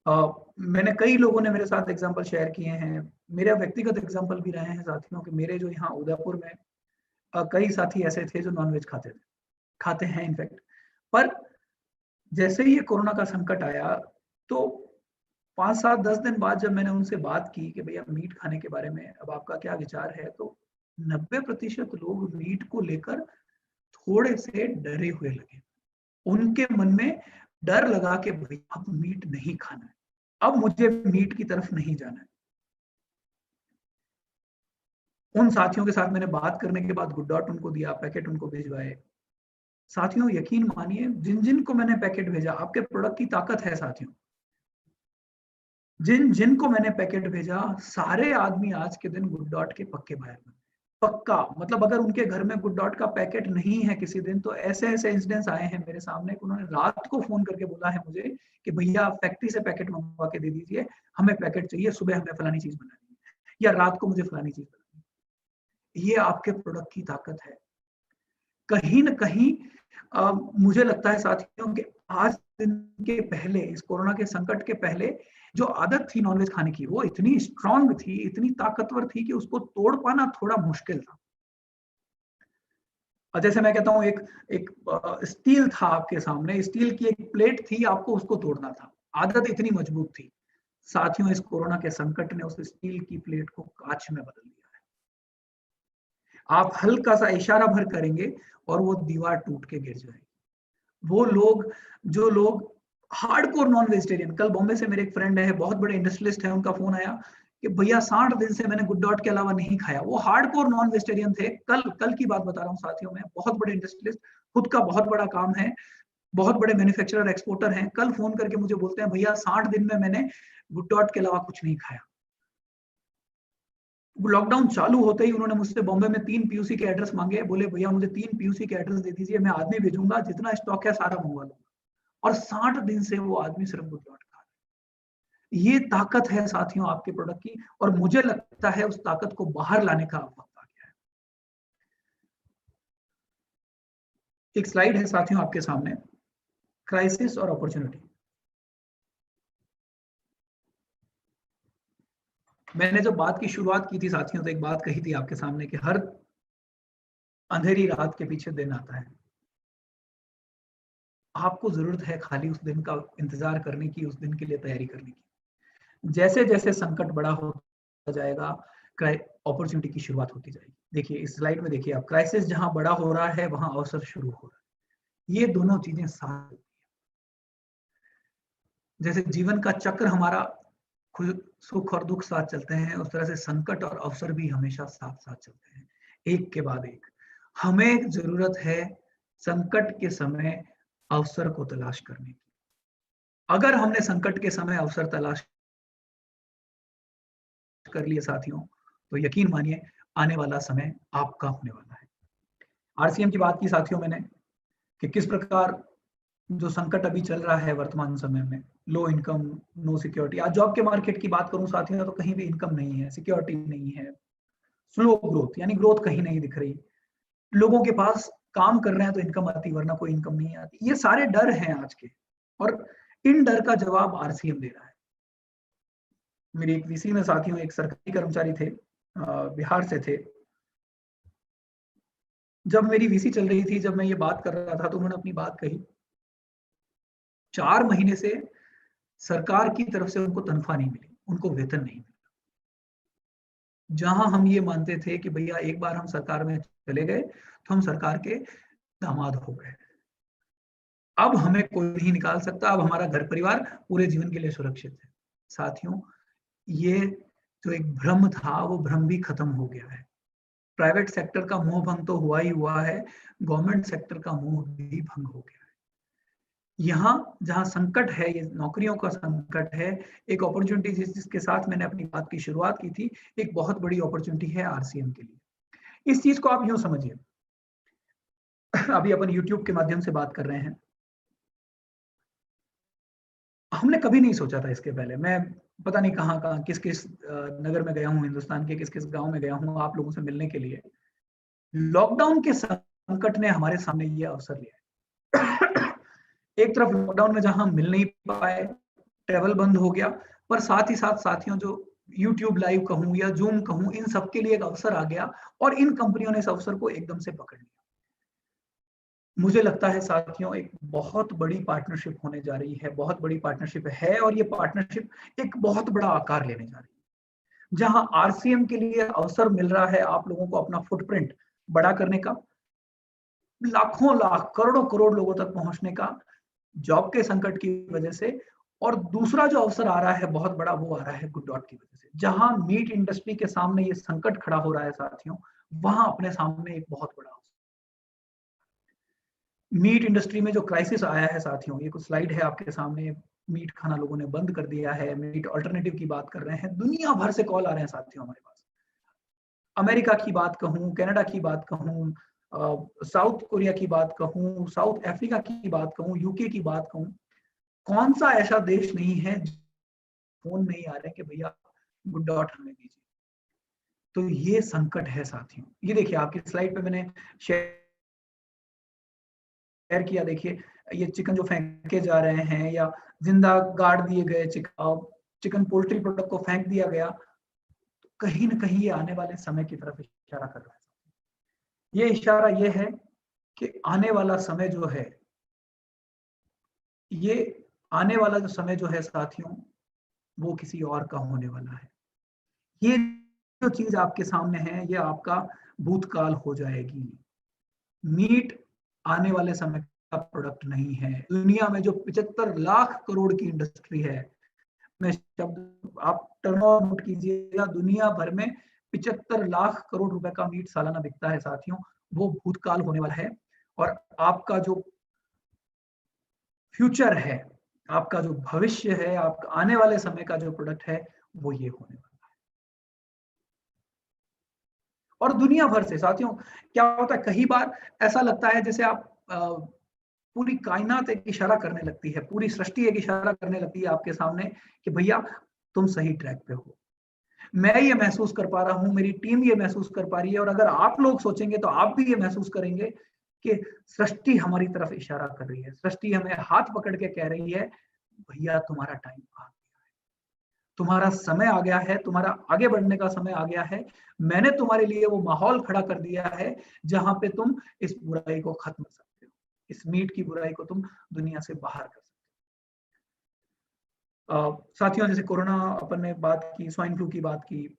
मैंने, कई लोगों ने मेरे साथ एग्जांपल शेयर किए हैं, मेरे व्यक्तिगत एग्जांपल भी रहे हैं साथियों कि मेरे जो यहाँ उदयपुर में कई साथी ऐसे थे जो नॉनवेज खाते थे, खाते हैं इनफैक्ट। पर जैसे ही ये कोरोना का संकट आया, तो 5-7-10 दिन बाद जब मैंने उनसे बात की कि भैया मीट खाने के बारे में अब आपका क्या विचार है, तो 90% लोग मीट को लेकर थोड़े से डरे हुए लगे। उनके मन में डर लगा कि भैया अब मीट नहीं खाना है। अब मुझे मीट की तरफ नहीं जाना है। उन साथियों के साथ मैंने बात करने के बाद गुड डॉट उनको दिया, पैकेट उनको भिजवाए। साथियों यकीन मानिए, जिन जिन को मैंने पैकेट भेजा, आपके प्रोडक्ट की ताकत है साथियों, जिन जिन को मैंने पैकेट भेजा, सारे आदमी आज के दिन गुड डॉट के पक्के बायर बन गए। पक्का मतलब अगर उनके घर में गुड डॉट का पैकेट नहीं है किसी दिन, तो ऐसे ऐसे इंसिडेंट्स आए हैं मेरे सामने कि उन्होंने रात को फोन करके बोला है मुझे कि भैया फैक्ट्री से पैकेट मंगवा के दे दीजिए, हमें पैकेट चाहिए, सुबह हमें फलानी चीज बनानी है, या रात को मुझे फलानी चीज बनानी है। ये आपके प्रोडक्ट की ताकत है। कहीं ना कहीं मुझे लगता है साथियों कि आज दिन के पहले, इस कोरोना के संकट के पहले, जो आदत थी नॉनवेज खाने की, वो इतनी स्ट्रांग थी, इतनी ताकतवर थी कि उसको तोड़ पाना थोड़ा मुश्किल था। और जैसे मैं कहता हूँ, एक एक स्टील था आपके सामने, स्टील की एक प्लेट थी, आपको उसको तोड़ना था। आदत इतनी मजबूत थी। साथियों, इस कोरोना के संकट ने उस स्टील की प्लेट को कांच में बदल दिया है। आप हल्का सा इशारा भर करेंगे और वो दीवार टूट के गिर जाएगी। वो लोग, जो लोग हार्डकोर नॉन वेजिटेरियन, कल बॉम्बे से मेरे एक फ्रेंड है, बहुत बड़े इंडस्ट्रियलिस्ट है, उनका फोन आया कि भैया 60 दिन से मैंने गुड डॉट के अलावा नहीं खाया। वो हार्डकोर नॉन वेजिटेरियन थे। कल की बात बता रहा हूँ साथियों, में बहुत बड़े इंडस्ट्रियलिस्ट, खुद का बहुत बड़ा काम है, बहुत बड़े मैन्युफैक्चरर एक्सपोर्टर हैं। कल फोन करके मुझे बोलते हैं भैया 60 दिन में मैंने गुड डॉट के अलावा कुछ नहीं खाया। लॉकडाउन चालू होते ही उन्होंने मुझसे बॉम्बे में 3 पीयूसी के एड्रेस मांगे, बोले भैया मुझे 3 पीयूसी के एड्रेस दे दीजिए, मैं आदमी भेजूंगा, जितना स्टॉक है सारा मंगवा लूंगा। और 60 दिन से वो आदमी सिर्फ गुड डॉट खा रहा है। ये ताकत है साथियों आपके प्रोडक्ट की, और मुझे लगता है उस ताकत को बाहर लाने का वक्त आ गया है। एक स्लाइड है साथियों आपके सामने, क्राइसिस और अपॉर्चुनिटी। मैंने जब बात की शुरुआत की थी साथियों, तो एक बात कही थी आपके सामने कि हर अंधेरी रात के पीछे दिन आता है। आपको जरूरत है खाली उस दिन का इंतजार करने की, उस दिन के लिए तैयारी करने की। जैसे जैसे संकट बड़ा होता जाएगा, अपॉर्चुनिटी की शुरुआत होती जाएगी। देखिए इस स्लाइड में, देखिए आप, क्राइसिस जहां बड़ा हो रहा है वहां अवसर शुरू हो रहा है। ये दोनों चीजें साथ, जैसे जीवन का चक्र हमारा सुख और दुख साथ चलते हैं, उस तरह से संकट और अवसर भी हमेशा साथ साथ चलते हैं, एक के बाद एक। हमें जरूरत है संकट के समय अवसर को तलाश करने की। अगर हमने संकट के समय अवसर तलाश कर लिए साथियों, तो यकीन मानिए आने वाला समय आपका होने वाला है। आरसीएम की बात की साथियों मैंने, कि किस प्रकार जो संकट अभी चल रहा है वर्तमान समय में, लो इनकम, नो सिक्योरिटी। आज जॉब के मार्केट की बात करूं साथियों, तो कहीं भी इनकम नहीं है, सिक्योरिटी नहीं है, स्लो ग्रोथ, यानी ग्रोथ कहीं नहीं दिख रही। लोगों के पास काम कर रहे हैं तो इनकम आती, वरना कोई इनकम नहीं आती। ये सारे डर हैं आज के, और इन डर का जवाब आरसीएम दे रहा है। मेरी एक वीसी में साथियों एक सरकारी कर्मचारी थे, बिहार से थे। जब मेरी वीसी चल रही थी, जब मैं ये बात कर रहा था, तो उन्होंने अपनी बात कही। 4 महीने से सरकार की तरफ से उनको तनख्वाह नहीं मिली, उनको वेतन नहीं मिला। जहां हम ये मानते थे कि भैया एक बार हम सरकार में चले गए तो हम सरकार के दामाद हो गए, अब हमें कोई नहीं निकाल सकता, अब हमारा घर परिवार पूरे जीवन के लिए सुरक्षित है। साथियों, ये जो एक भ्रम था, वो भ्रम भी खत्म हो गया है। प्राइवेट सेक्टर का मोह भंग तो हुआ ही हुआ है, गवर्नमेंट सेक्टर का मोह भी भंग हो गया है। यहाँ जहाँ संकट है, ये नौकरियों का संकट है, एक अपॉर्चुनिटी जिसके साथ मैंने अपनी बात की शुरुआत की थी, एक बहुत बड़ी अपॉर्चुनिटी है आरसीएम के लिए। इस चीज को आप यूं समझिए, अभी अपन यूट्यूब के माध्यम से बात कर रहे हैं, हमने कभी नहीं सोचा था इसके पहले। मैं पता नहीं कहाँ कहाँ, किस किस नगर में गया हूँ, हिंदुस्तान के किस किस गांव में गया हूँ आप लोगों से मिलने के लिए। लॉकडाउन के संकट ने हमारे सामने ये अवसर लिया। एक तरफ लॉकडाउन में जहां हम मिल नहीं पाए, ट्रेवल बंद हो गया, पर साथ ही साथ साथियों जो यूट्यूब लाइव कहूं या जूम कहूं, इन सबके लिए एक अवसर आ गया, और इन कंपनियों ने इस अवसर को एकदम से पकड़ लिया। मुझे लगता है साथियों एक बहुत बड़ी पार्टनरशिप होने जा रही है, बहुत बड़ी पार्टनरशिप है, और ये पार्टनरशिप एक बहुत बड़ा आकार लेने जा रही है, जहां आरसीएम के लिए अवसर मिल रहा है आप लोगों को अपना फुटप्रिंट बड़ा करने का, लाखों लाख, करोड़ों करोड़ लोगों तक पहुंचने का। जॉब के संकट की वजह से और दूसरा जो अवसर आ रहा है बहुत बड़ा, वो आ रहा है गुड डॉट की वजह से। जहां मीट इंडस्ट्री के सामने ये संकट खड़ा हो रहा है साथियों, वहां अपने सामने एक बहुत बड़ा अवसर। मीट इंडस्ट्री में जो क्राइसिस आया है साथियों, ये कुछ स्लाइड है आपके सामने। मीट खाना लोगों ने बंद कर दिया है, मीट अल्टरनेटिव की बात कर रहे हैं, दुनिया भर से कॉल आ रहे हैं साथियों हमारे पास। अमेरिका की बात कहूं, कनाडा की बात कहूं, साउथ कोरिया की बात कहूं, साउथ अफ्रीका की बात कहूं, यूके की बात कहूं, कौन सा ऐसा देश नहीं है फोन नहीं आ रहे कि भैया गुड डॉट हमें दीजिए। तो ये संकट है साथियों। ये देखिए आपकी स्लाइड पे मैंने शेयर किया, देखिए ये चिकन जो फेंके जा रहे हैं या जिंदा गाड़ दिए गए चिकन पोल्ट्री प्रोडक्ट को फेंक दिया गया, तो कहीं ना कहीं ये आने वाले समय की तरफ इशारा कर रहा है। ये इशारा ये है कि आने वाला समय जो है, ये आने वाला जो समय जो है साथियों, वो किसी और का होने वाला है। ये जो चीज आपके सामने है, ये आपका भूतकाल हो जाएगी। मीट आने वाले समय का प्रोडक्ट नहीं है। दुनिया में जो 75 लाख करोड़ की इंडस्ट्री है, मैं शब्द आप टर्नओवर नोट कीजिएगा, दुनिया भर में 75 लाख करोड़ रुपए का मीट सालाना बिकता है साथियों, वो भूतकाल होने वाला है। और आपका जो फ्यूचर है, आपका जो भविष्य है, आपका आने वाले समय का जो प्रोडक्ट है, वो ये होने वाला है। और दुनिया भर से साथियों क्या होता है, कई बार ऐसा लगता है जैसे आप पूरी कायनात एक इशारा करने लगती है, पूरी सृष्टि एक इशारा करने लगती है आपके सामने कि भैया तुम सही ट्रैक पे हो। मैं ये महसूस कर पा रहा हूं, मेरी टीम ये महसूस कर पा रही है, और अगर आप लोग सोचेंगे तो आप भी ये महसूस करेंगे कि सृष्टि हमारी तरफ इशारा कर रही है। सृष्टि हमें हाथ पकड़ के कह रही है, भैया तुम्हारा टाइम आ गया है, तुम्हारा समय आ गया है, तुम्हारा आगे बढ़ने का समय आ गया है। मैंने तुम्हारे लिए वो माहौल खड़ा कर दिया है जहां पे तुम इस बुराई को खत्म कर सकते हो, इस मीट की बुराई को तुम दुनिया से बाहर कर सकते हो। साथियों जैसे कोरोना अपन ने बात की, स्वाइन फ्लू की बात की,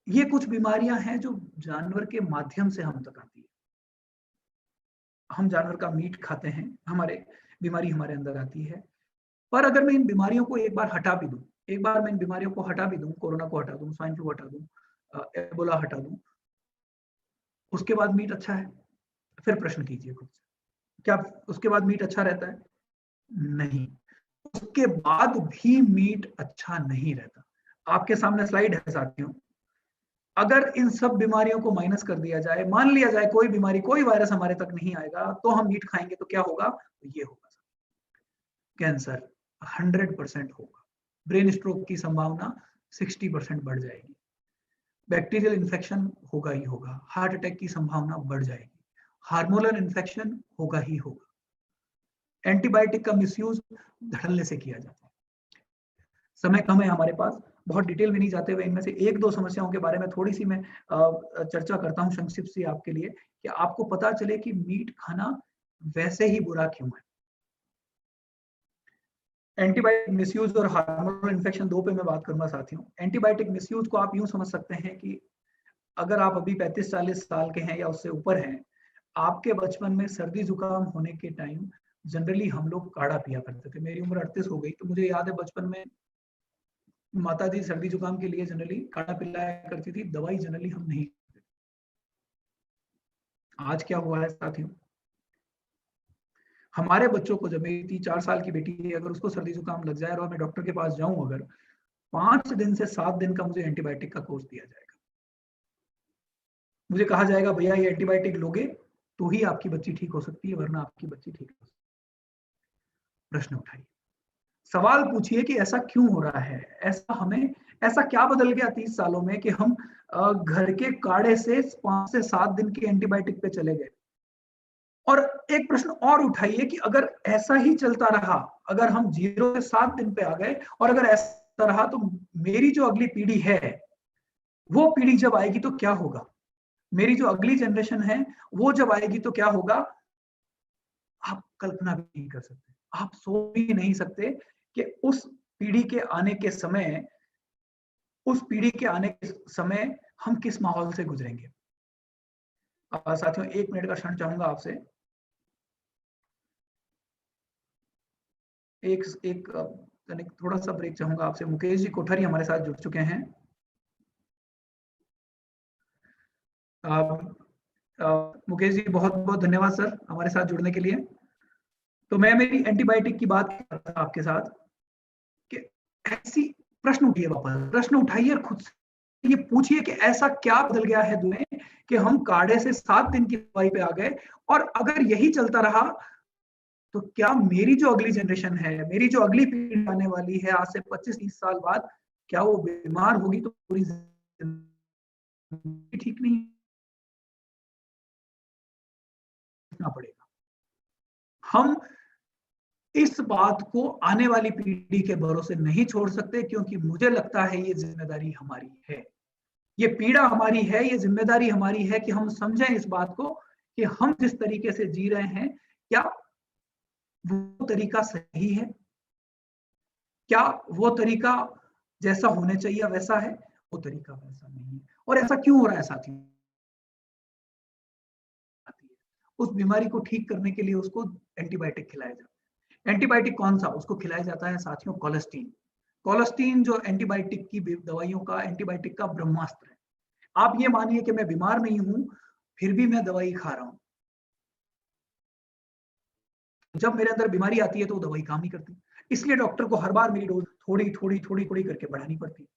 ये कुछ बीमारियां हैं जो जानवर के माध्यम से हम तक आती है। हम जानवर का मीट खाते हैं, हमारे बीमारी हमारे अंदर आती है। पर अगर मैं इन बीमारियों को एक बार हटा भी दूं, एक बार मैं इन बीमारियों को हटा भी दूं, कोरोना को हटा दूं, स्वाइन फ्लू हटा दूं, एबोला हटा दूं, उसके बाद मीट अच्छा है? फिर प्रश्न कीजिए खुद से, क्या उसके बाद मीट अच्छा रहता है? नहीं, उसके बाद भी मीट अच्छा नहीं रहता। आपके सामने स्लाइड है साथियों। अगर इन सब बीमारियों को माइनस कर दिया जाए, मान लिया जाए कोई बीमारी, कोई वायरस हमारे तक नहीं आएगा, तो हम मीट खाएंगे तो क्या होगा? तो ये होगा, कैंसर 100% होगा, ब्रेन स्ट्रोक की संभावना 60% बढ़ जाएगी, बैक्टीरियल इन्फेक्शन होगा ही होगा, हार्ट अटैक की संभावना बढ़ जाएगी, हार्मोनल इन्फेक्शन होगा ही होगा, एंटीबायोटिक का मिसयूज धड़ल्ले से किया जाता है। समय कम है हमारे पास, बहुत डिटेल में नहीं जाते हुए इनमें से एक दो समस्याओं के बारे में थोड़ी सी मैं चर्चा करता हूं संक्षिप्त सी आपके लिए, कि आपको पता चले कि मीट खाना वैसे ही बुरा क्यों है। एंटीबायोटिक मिसयूज और हार्मोनल इन्फेक्शन दो पे मैं बात करूंगा साथियों। एंटीबायोटिक मिसयूज को आप यूं समझ सकते हैं कि अगर आप अभी 35-40 साल के हैं या उससे ऊपर हैं, आपके बचपन में सर्दी जुकाम होने के टाइम जनरली हम लोग काढ़ा पिया करते थे। मेरी उम्र 38 हो गई, तो मुझे याद है बचपन में माता जी सर्दी जुकाम के लिए जनरली काढ़ा पिलाया करती थी, दवाई जनरली हम नहीं। आज क्या हुआ है साथियों, हमारे बच्चों को, जब मेरी 3-4 साल की बेटी है, अगर उसको सर्दी जुकाम लग जाए और मैं डॉक्टर के पास जाऊं, अगर 5 दिन से 7 दिन का मुझे एंटीबायोटिक का कोर्स दिया जाएगा। मुझे कहा जाएगा भैया ये एंटीबायोटिक लोगे तो ही आपकी बच्ची ठीक हो सकती है, वरना आपकी बच्ची ठीक हो सकती है। प्रश्न उठाइए, सवाल पूछिए कि ऐसा क्यों हो रहा है, ऐसा क्या बदल गया 30 सालों में कि हम घर के काढ़े से 5 से 7 दिन की एंटीबायोटिक पे चले गए। और एक प्रश्न और उठाइए कि अगर ऐसा ही चलता रहा, अगर हम 0 से 7 दिन पे आ गए और अगर ऐसा रहा, तो मेरी जो अगली पीढ़ी है, वो पीढ़ी जब आएगी तो क्या होगा? मेरी जो अगली जनरेशन है, वो जब आएगी तो क्या होगा? आप कल्पना भी नहीं कर सकते, आप सोच भी नहीं सकते कि उस पीढ़ी के आने के समय, उस पीढ़ी के आने के समय हम किस माहौल से गुजरेंगे। साथियों 1 मिनट का क्षण चाहूंगा आपसे। एक एक थोड़ा सा ब्रेक चाहूंगा आपसे। मुकेश जी कोठारी हमारे साथ जुड़ चुके हैं। मुकेश जी बहुत बहुत धन्यवाद सर हमारे साथ जुड़ने के लिए। तो मैं मेरी एंटीबायोटिक की बात कर रहा था आपके साथ कि ऐसी प्रश्न उठिए, वापस प्रश्न उठाइए और खुद से ये पूछिए कि ऐसा क्या बदल गया है दुनिया में कि हम काढ़े से 7 दिन की दवाई पे आ गए, और अगर यही चलता रहा तो क्या मेरी जो अगली जनरेशन है, मेरी जो अगली पीढ़ी आने वाली है आज से 25-30 साल बाद, क्या वो बीमार होगी तो पूरी जिंदगी ठीक नहीं रखना पड़ेगा। हम इस बात को आने वाली पीढ़ी के भरोसे नहीं छोड़ सकते, क्योंकि मुझे लगता है ये जिम्मेदारी हमारी है, ये पीड़ा हमारी है, ये जिम्मेदारी हमारी है कि हम समझें इस बात को कि हम जिस तरीके से जी रहे हैं, क्या वो तरीका सही है, क्या वो तरीका जैसा होने चाहिए वैसा है, वो तरीका वैसा नहीं है। और ऐसा क्यों हो रहा है साथियों? उस बीमारी को ठीक करने के लिए उसको एंटीबायोटिक खिलाया जाता है। एंटीबायोटिक कौन सा? उसको खिलाया जाता है साथियों कोलेस्टीन। कोलेस्टीन जो एंटीबायोटिक की दवाइयों का, एंटीबायोटिक का ब्रह्मास्त्र है। आप ये मानिए कि मैं बीमार नहीं हूं, फिर भी मैं दवाई खा रहा हूं। जब मेरे अंदर बीमारी आती है तो वो दवाई काम नहीं करती, इसलिए डॉक्टर को हर बार मेरी डोज थोड़ी थोड़ी थोड़ी थोड़ी करके बढ़ानी पड़ती है।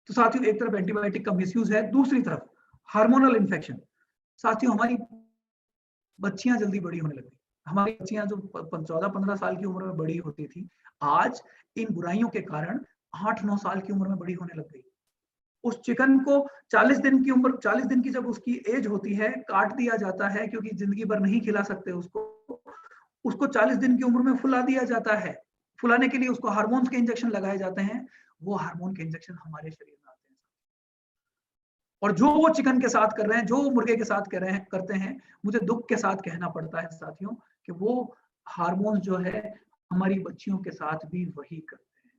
तो साथियों एक तरफ एंटीबायोटिक का मिसयूज है, दूसरी तरफ हार्मोनल इन्फेक्शन। साथियों हमारी बच्चियां जल्दी बड़ी होने लगी। हमारी बच्चियां जो 14-15 साल की उम्र में बड़ी होती थी, आज इन बुराइयों के कारण 8-9 साल की उम्र में बड़ी होने लग गई। उस चिकन को 40 दिन की उम्र, 40 दिन की जब उसकी एज होती है, काट दिया जाता है, क्योंकि जिंदगी भर नहीं खिला सकते उसको। उसको 40 दिन की उम्र में फुला दिया जाता है। फुलाने के लिए उसको हार्मोन्स के इंजेक्शन लगाए जाते हैं। वो हार्मोन के इंजेक्शन हमारे शरीर में आते हैं, और जो वो चिकन के साथ कर रहे हैं, जो वो मुर्गे के साथ कर रहे हैं, करते हैं, मुझे दुख के साथ कहना पड़ता है साथियों कि वो हार्मोन जो है हमारी बच्चियों के साथ भी वही करते हैं।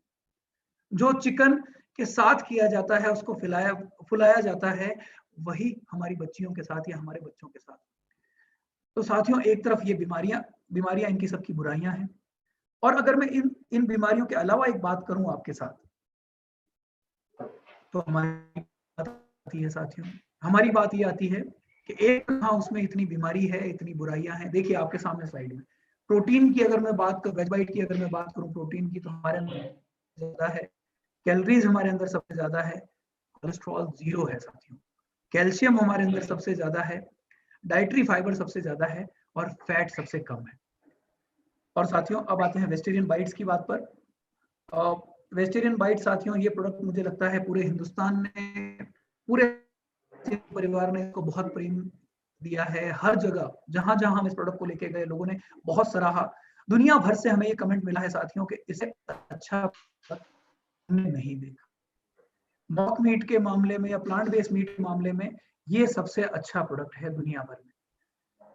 जो चिकन के साथ किया जाता है, उसको फुलाया जाता है, वही हमारी बच्चियों के साथ या हमारे बच्चों के साथ। तो साथियों एक तरफ ये बीमारियां बीमारियां इनकी सबकी बुराइयां हैं, और अगर मैं इन इन बीमारियों के अलावा एक बात करूं आपके साथ, तो हमारी बात आती है साथियों, हमारी बात ये आती है कि एक हाँ उसमें इतनी बीमारी है, इतनी बुराइयां हैं। देखिए आपके सामने स्लाइड में प्रोटीन की अगर मैं बात करूं, वेज बाइट की अगर मैं बात करूं प्रोटीन की, तो हमारे अंदर ज्यादा है, कैलोरीज हमारे अंदर सबसे ज्यादा है, कोलेस्ट्रॉल 0 है साथियों, कैल्शियम हमारे अंदर सबसे ज्यादा है, डाइटरी फाइबर सबसे ज्यादा है, और फैट सबसे कम है। और साथियों अब आते हैं वेजिटेरियन बाइट्स की बात पर। वेजिटेरियन बाइट साथियों, ये प्रोडक्ट मुझे लगता है पूरे हिंदुस्तान ने, पूरे परिवार ने इसको बहुत प्रेम दिया है। हर जगह जहां जहां हम इस प्रोडक्ट को लेके गए, लोगों ने बहुत सराहा। दुनिया भर से हमें ये कमेंट मिला है साथियों कि इसे अच्छा हमने नहीं देखा। मॉक मीट के मामले में या प्लांट बेस्ड मीट के मामले में ये सबसे अच्छा प्रोडक्ट है दुनिया भर में।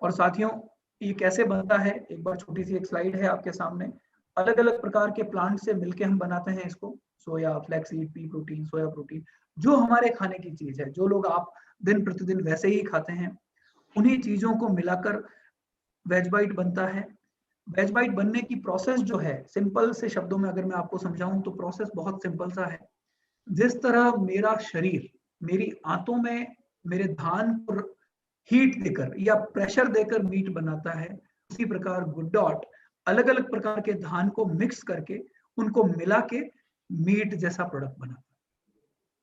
और साथियों ये कैसे बनता है, एक बार छोटी सी एक स्लाइड है आपके सामने। अलग अलग प्रकार के प्लांट से मिलके हम बनाते हैं इसको, soya, flaxseed, pea protein, soya protein, जो हमारे खाने की चीज है, जो लोग आप दिन प्रतिदिन वैसे ही खाते हैं, उन्हीं चीजों को मिलाकर वेज बाइट बनता है। वेज बाइट बनने की प्रोसेस जो है, सिंपल से शब्दों में अगर मैं आपको समझाऊं तो प्रोसेस बहुत सिंपल सा है। जिस तरह मेरा शरीर मेरी आंतों में मेरे धान पर हीट देकर या प्रेशर देकर मीट बनाता है, उसी प्रकार गुड डॉट अलग अलग प्रकार के धान को मिक्स करके उनको मिला के मीट जैसा प्रोडक्ट बनाता है।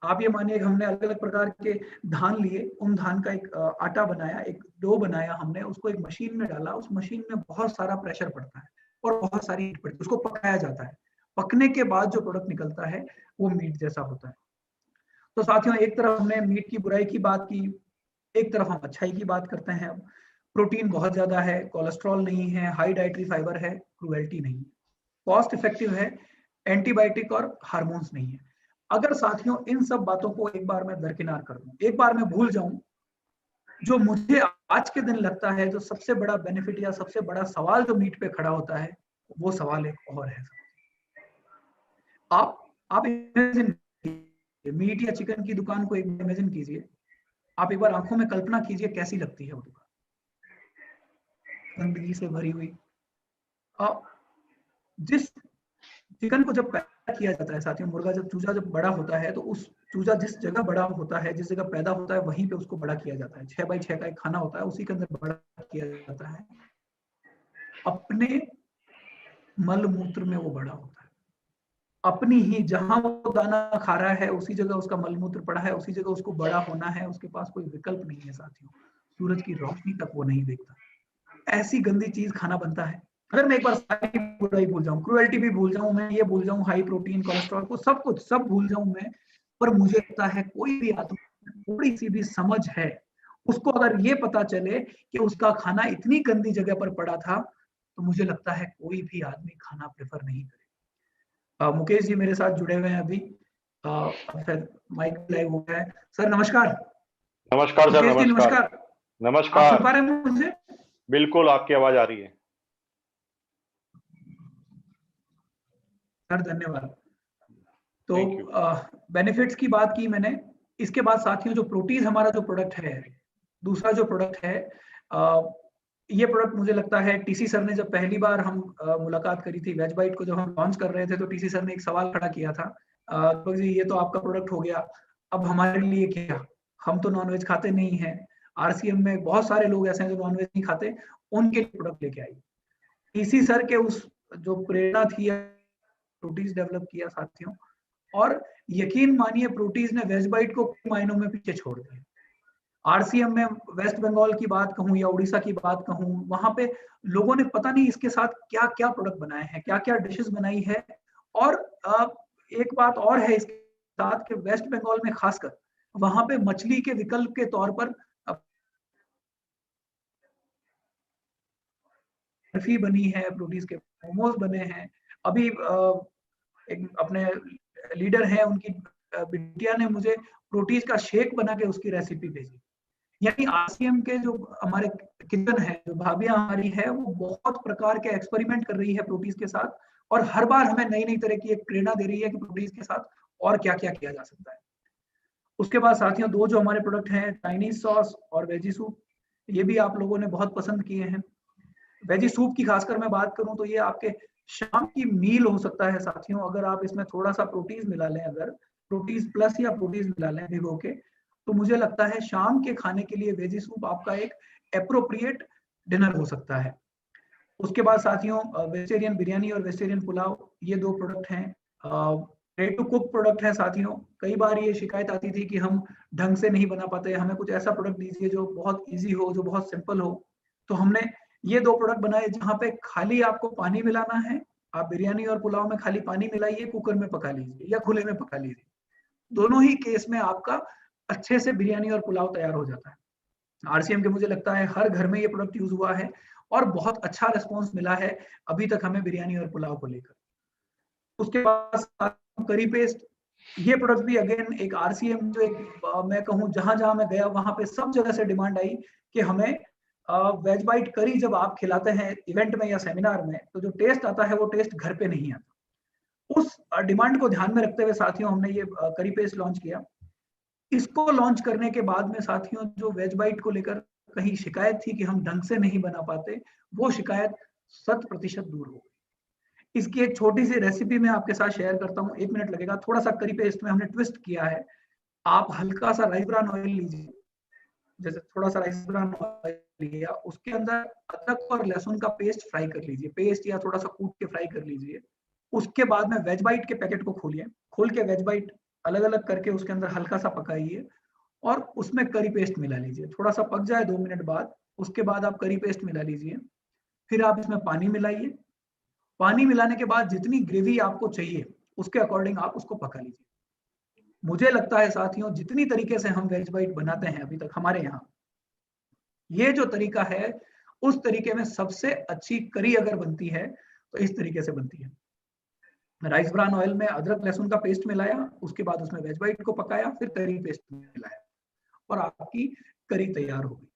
आप ये मानिए कि हमने अलग अलग प्रकार के धान लिए, उन धान का एक आटा बनाया, एक डो बनाया, हमने उसको एक मशीन में डाला, उस मशीन में बहुत सारा प्रेशर पड़ता है और बहुत सारी हीट पड़ती है, उसको पकाया जाता है। पकने के बाद जो प्रोडक्ट निकलता है वो मीट जैसा होता है। तो साथियों एक तरफ हमने मीट की बुराई की बात की, एक तरफ हम अच्छाई की बात करते हैं। प्रोटीन बहुत ज्यादा है, कोलेस्ट्रॉल नहीं है, हाई डाइटरी फाइबर है, क्रुएल्टी नहीं है, कॉस्ट इफेक्टिव है, एंटीबायोटिक और हार्मोन्स नहीं है। अगर साथियों इन सब बातों को एक बार मैं दरकिनार कर दूं, एक बार मैं भूल जाऊं, जो मुझे आज के दिन लगता है जो सबसे बड़ा बेनिफिट या सबसे बड़ा सवाल जो मीट पे खड़ा होता है, वो सवाल एक और है। आप इमेजिन मीट या चिकन की दुकान को एक इमेजिन कीजिए, आप एक बार आंखों में कल्पना कीजिए कैसी लगती है वो दुकान, गंदगी से भरी हुई। जिस चिकन को जब पैदा किया जाता है साथियों, मुर्गा जब चूजा जब बड़ा होता है तो उस चूजा जिस जगह बड़ा होता है, जिस जगह पैदा होता है, वहीं पे उसको बड़ा किया जाता है। 6x6 का एक खाना होता है, उसी के अंदर बड़ा किया जाता है। अपने मल मूत्र में वो बड़ा होता है, अपनी ही जहां वो दाना खा रहा है उसी जगह उसका मल मूत्र पड़ा है, उसी जगह उसको बड़ा होना है। उसके पास कोई विकल्प नहीं है साथियों, सूरज की रोशनी तक वो नहीं देखता। ऐसी गंदी चीज खाना बनता है। अगर मैं एक बार सारी बुराई भूल जाऊं, क्रुएल्टी भी भूल जाऊं, मैं ये भूल जाऊं हाई प्रोटीन कोलेस्ट्रॉल को, सब कुछ सब भूल जाऊं मैं, पर मुझे लगता है कोई भी आदमी थोड़ी सी भी समझ है, उसको अगर ये पता चले कि उसका खाना इतनी गंदी जगह पर पड़ा था, तो मुझे लगता है कोई भी आदमी खाना प्रेफर नहीं करेगा। मुकेश जी मेरे साथ जुड़े हुए हैं अभी, फिर माइक लाइव हो गया है। सर नमस्कार। नमस्कार सर, मुकेश जी नमस्कार। नमस्कार। आप नमस्कार। सुन पा रहे हैं मुझे? बिल्कुल, आपकी आवाज आ रही है सर। धन्यवाद। तो थैंक यू। बेनिफिट्स की बात की मैंने। इसके बाद साथियों जो प्रोटीज हमारा जो प्रोडक्ट है, दूसरा जो प्रोडक्ट है, ये प्रोडक्ट मुझे लगता है टीसी सर ने जब पहली बार हम मुलाकात करी थी, वेज बाइट को जब हम लॉन्च कर रहे थे, तो टीसी सर ने एक सवाल खड़ा किया था, जी ये तो आपका प्रोडक्ट हो गया, अब हमारे लिए क्या, हम तो नॉनवेज खाते नहीं है, आरसीएम में बहुत सारे लोग ऐसे हैं जो नॉनवेज नहीं खाते, उनके लिए प्रोडक्ट लेके आई। टीसी सर के उस जो प्रेरणा थी, प्रोटीज डेवलप किया साथियों, और यकीन मानिए प्रोटीज ने वेज बाइट को कई मायनों में पीछे छोड़ दिया। आरसीएम में वेस्ट बंगाल की बात कहूं या उड़ीसा की बात कहूं, वहां पे लोगों ने पता नहीं इसके साथ क्या क्या प्रोडक्ट बनाए हैं, क्या क्या डिशेस बनाई है। और एक बात और है इसके साथ कि वेस्ट बंगाल में खासकर वहां पे मछली के विकल्प के तौर पर बर्फी बनी है, प्रोटीज के मोमोज बने हैं। अभी एक अपने लीडर है, उनकी बिटिया ने मुझे प्रोटीज का शेक बना के उसकी रेसिपी भेजी। यानी आरसीएम के जो हमारे किचन है, जो भाभियां हमारी है, वो बहुत प्रकार के एक्सपेरिमेंट कर रही है प्रोटीज के साथ, और हर बार हमें नई नई तरह की एक प्रेरणा दे रही है कि प्रोटीज के साथ और क्या क्या किया जा सकता है। उसके बाद साथियों दो जो हमारे प्रोडक्ट हैं, चाइनीज सॉस और वेजी सूप, ये भी आप लोगों ने बहुत पसंद किए हैं। वेजी सूप की खासकर मैं बात करूं तो ये आपके शाम की मील हो सकता है साथियों, अगर आप इसमें थोड़ा सा प्रोटीज मिला लें, अगर प्रोटीज प्लस या प्रोटीज मिला लें भिगो के, तो मुझे लगता है शाम के खाने के लिए वेजी सूप आपका एक एप्रोप्रिएट डिनर हो सकता है। उसके बाद साथियों वेजिटेरियन बिरयानी और वेजिटेरियन पुलाव, ये दो प्रोडक्ट हैं, रेडी टू कुक प्रोडक्ट है साथियों। कई बार ये शिकायत आती थी कि हम ढंग से नहीं बना पाते, हमें कुछ ऐसा प्रोडक्ट दीजिए जो बहुत इजी हो, जो बहुत सिंपल हो। तो हमने ये दो प्रोडक्ट बनाए जहां पे खाली आपको पानी मिलाना है, आप बिरयानी और पुलाव में खाली पानी मिलाइए, कुकर में पका लीजिए या खुले में पका लीजिए, दोनों ही केस में आपका अच्छे से बिरयानी और पुलाव तैयार हो जाता है। आरसीएम के मुझे लगता है हर घर में ये प्रोडक्ट यूज हुआ है और बहुत अच्छा रिस्पॉन्स मिला है अभी तक हमें बिरयानी और पुलाव को लेकर। उसके बाद करी पेस्ट, ये प्रोडक्ट भी अगेन एक आरसीएम जो एक मैं कहूँ जहां जहां मैं गया वहां पे सब जगह से डिमांड आई कि हमें वेज बाइट करी जब आप खिलाते हैं इवेंट में या सेमिनार में, तो जो टेस्ट आता है वो टेस्ट घर पे नहीं आता। उस डिमांड को ध्यान में रखते हुए साथियों हमने ये करी पेस्ट लॉन्च किया। इसको लॉन्च करने के बाद में साथियों जो वेज बाइट को लेकर कहीं शिकायत थी कि हम ढंग से नहीं बना पाते, वो शिकायत 100% दूर हो गई। इसकी एक छोटी सी रेसिपी मैं आपके साथ शेयर करता हूँ, 1 मिनट लगेगा। थोड़ा सा करी पेस्ट में हमने ट्विस्ट किया है। आप हल्का सा राइस ब्रान ऑयल लीजिए, जैसे थोड़ा सा राइस ब्रान ऑयल लिया, उसके अंदर अदरक और लहसुन का पेस्ट फ्राई कर लीजिए, पेस्ट या थोड़ा सा कूट के फ्राई कर लीजिए। उसके बाद में वेज बाइट के पैकेट को खोलिए, खोल के वेज बाइट अलग अलग करके उसके अंदर हल्का सा पकाइए और उसमें करी पेस्ट मिला लीजिए। थोड़ा सा पक जाए 2 मिनट बाद, उसके बाद आप करी पेस्ट मिला लीजिए। फिर आप इसमें पानी मिलाइए। पानी मिलाने के बाद जितनी ग्रेवी आपको चाहिए उसके अकॉर्डिंग आप उसको पका लीजिए। मुझे लगता है साथियों जितनी तरीके से हम वेज बाइट बनाते हैं अभी तक हमारे यहाँ, ये जो तरीका है उस तरीके में सबसे अच्छी करी अगर बनती है तो इस तरीके से बनती है। राइस ब्रान ऑयल में अदरक लहसुन का पेस्ट मिलाया, उसके बाद उसमें वेज बाइट को पकाया, फिर करी पेस्ट मिलाया और आपकी करी तैयार हो गई।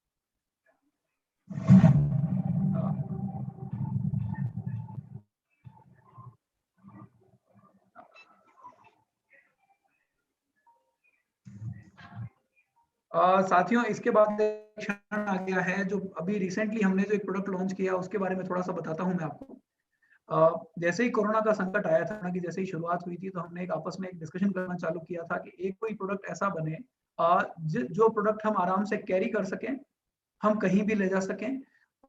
साथियों इसके बाद क्षण आ गया है जो अभी रिसेंटली हमने जो एक प्रोडक्ट लॉन्च किया उसके बारे में थोड़ा सा बताता हूं मैं आपको। जैसे ही कोरोना का संकट आया था ना, कि जैसे ही शुरुआत हुई थी, तो हमने एक आपस में एक डिस्कशन करना चालू किया था कि एक कोई प्रोडक्ट ऐसा बने जो प्रोडक्ट हम आराम से कैरी कर सकें, हम कहीं भी ले जा सकें,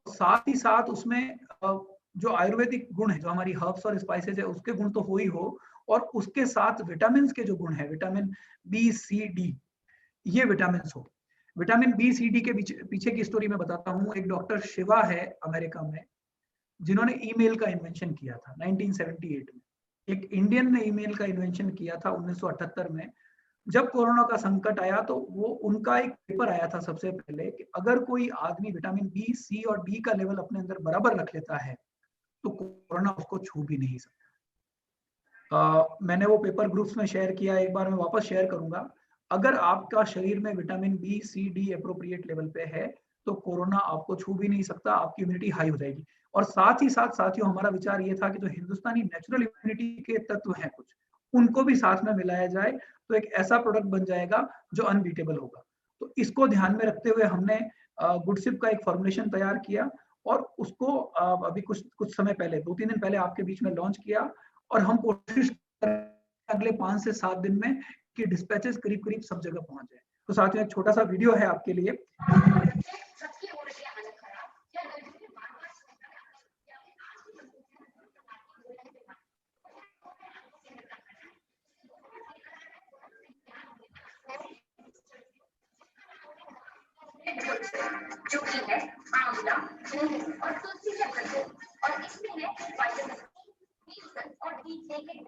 साथ ही साथ उसमें जो आयुर्वेदिक गुण है, जो हमारी हर्ब्स और स्पाइसेस है, उसके गुण तो हो ही हो, और उसके साथ विटामिन के जो गुण है, विटामिन बी, सी, डी, ये विटामिन हो। विटामिन बी, सी, डी के पीछे की स्टोरी मैं बताता हूँ। एक डॉक्टर शिवा है अमेरिका में, जिन्होंने ईमेल का इन्वेंशन किया था 1978 में। एक इंडियन ने ईमेल का इन्वेंशन किया था 1978 में। जब कोरोना का संकट आया, तो वो उनका एक पेपर आया था सबसे पहले कि अगर कोई आदमी विटामिन बी, सी और डी का लेवल अपने अंदर बराबर रख लेता है, तो कोरोना उसको छू भी नहीं सकता। मैंने वो पेपर ग्रुप्स में शेयर किया, एक बार मैं वापस शेयर करूंगा। अगर आपका शरीर में विटामिन बी, सी, डी अप्रोप्रिएट लेवल पे है, तो कोरोना आपको छू भी नहीं सकता, आपकी इम्यूनिटी हाई हो जाएगी। और साथ ही साथ साथियों, हमारा विचार ये था कि जो हिंदुस्तानी नेचुरल इम्यूनिटी के तत्व हैं कुछ, उनको भी साथ में मिलाया जाए, तो एक ऐसा प्रोडक्ट बन जाएगा जो अनबीटेबल होगा। तो इसको ध्यान में रखते हुए हमने गुडसिप का एक फॉर्मुलेशन तैयार किया, और उसको अभी कुछ कुछ समय पहले, 2-3 दिन पहले आपके बीच में लॉन्च किया। और हम कोशिश कर रहे हैं अगले 5 से 7 दिन में कि डिस्पैचेस करीब-करीब सब जगह पहुंच जाए। तो साथियों, एक छोटा सा वीडियो है आपके लिए। जो कि है आंवला, नींबू और तुलसी से भरपूर, और इसमें है विटामिन बी और डी के गुण।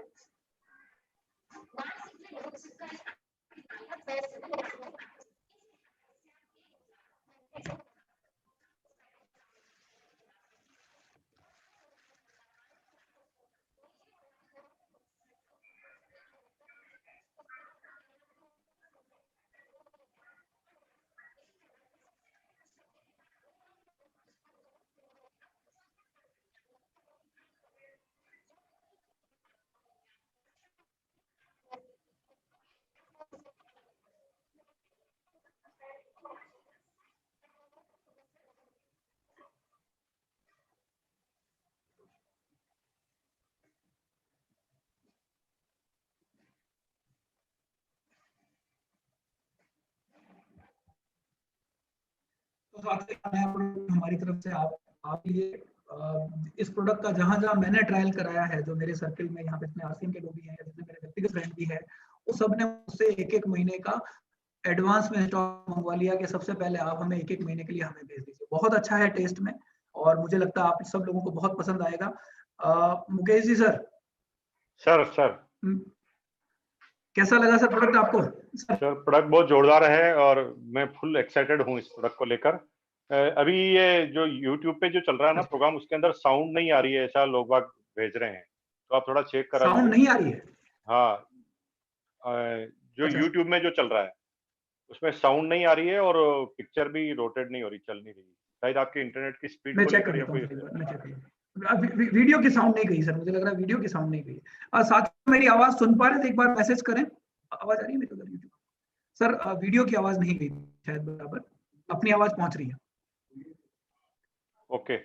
तो साथियों, नया प्रोडक्ट हमारी तरफ से आप लिए इस प्रोडक्ट का जहां-जहां मैंने ट्रायल कराया है, जो मेरे सर्किल में यहाँ पे इतने आरसीएम के लोग भी हैं, जितने मेरे व्यक्तिगत फ्रेंड भी हैं, वो सब ने मुझसे 1-1 महीने का एडवांस में स्टॉक मंगवा लिया कि सबसे पहले आप हमें 1-1 महीने के लिए हमें भेज दीजिए। बहुत अच्छा है टेस्ट में, और मुझे लगता है आप सब लोगों को बहुत पसंद आएगा। मुकेश जी सर, सर कैसा लगा सर प्रोडक्ट आपको? सर प्रोडक्ट बहुत जोरदार है और मैं फुल एक्साइटेड हूँ इस प्रोडक्ट को लेकर। अभी ये जो यूट्यूब पे जो चल रहा है ना प्रोग्राम, उसके अंदर साउंड नहीं आ रही है, ऐसा लोग बाग भेज रहे हैं, तो आप थोड़ा चेक करा साउंड लीजिए। नहीं आ रही है? हाँ, जो अच्छा। यूट्यूब में जो चल रहा है उसमें साउंड नहीं आ रही है, और पिक्चर भी रोटेट नहीं हो रही, चल नहीं रही। शायद आपके इंटरनेट की स्पीड मैं को चेक कर लेकर या लेता हूँ कोई। सर, एक बार मैं चेक कर लेता हूँ। वीडियो की साउंड नहीं गई सर, मुझे लग रहा है वीडियो की साउंड नहीं गई। साथ में मेरी आवाज सुन पा रहे हैं तो एक बार मैसेज करें। आवाज आ रही है मेरे को यूट्यूब सर? वीडियो की आवाज नहीं गई शायद बराबर, अपनी आवाज पहुंच रही है। ओके,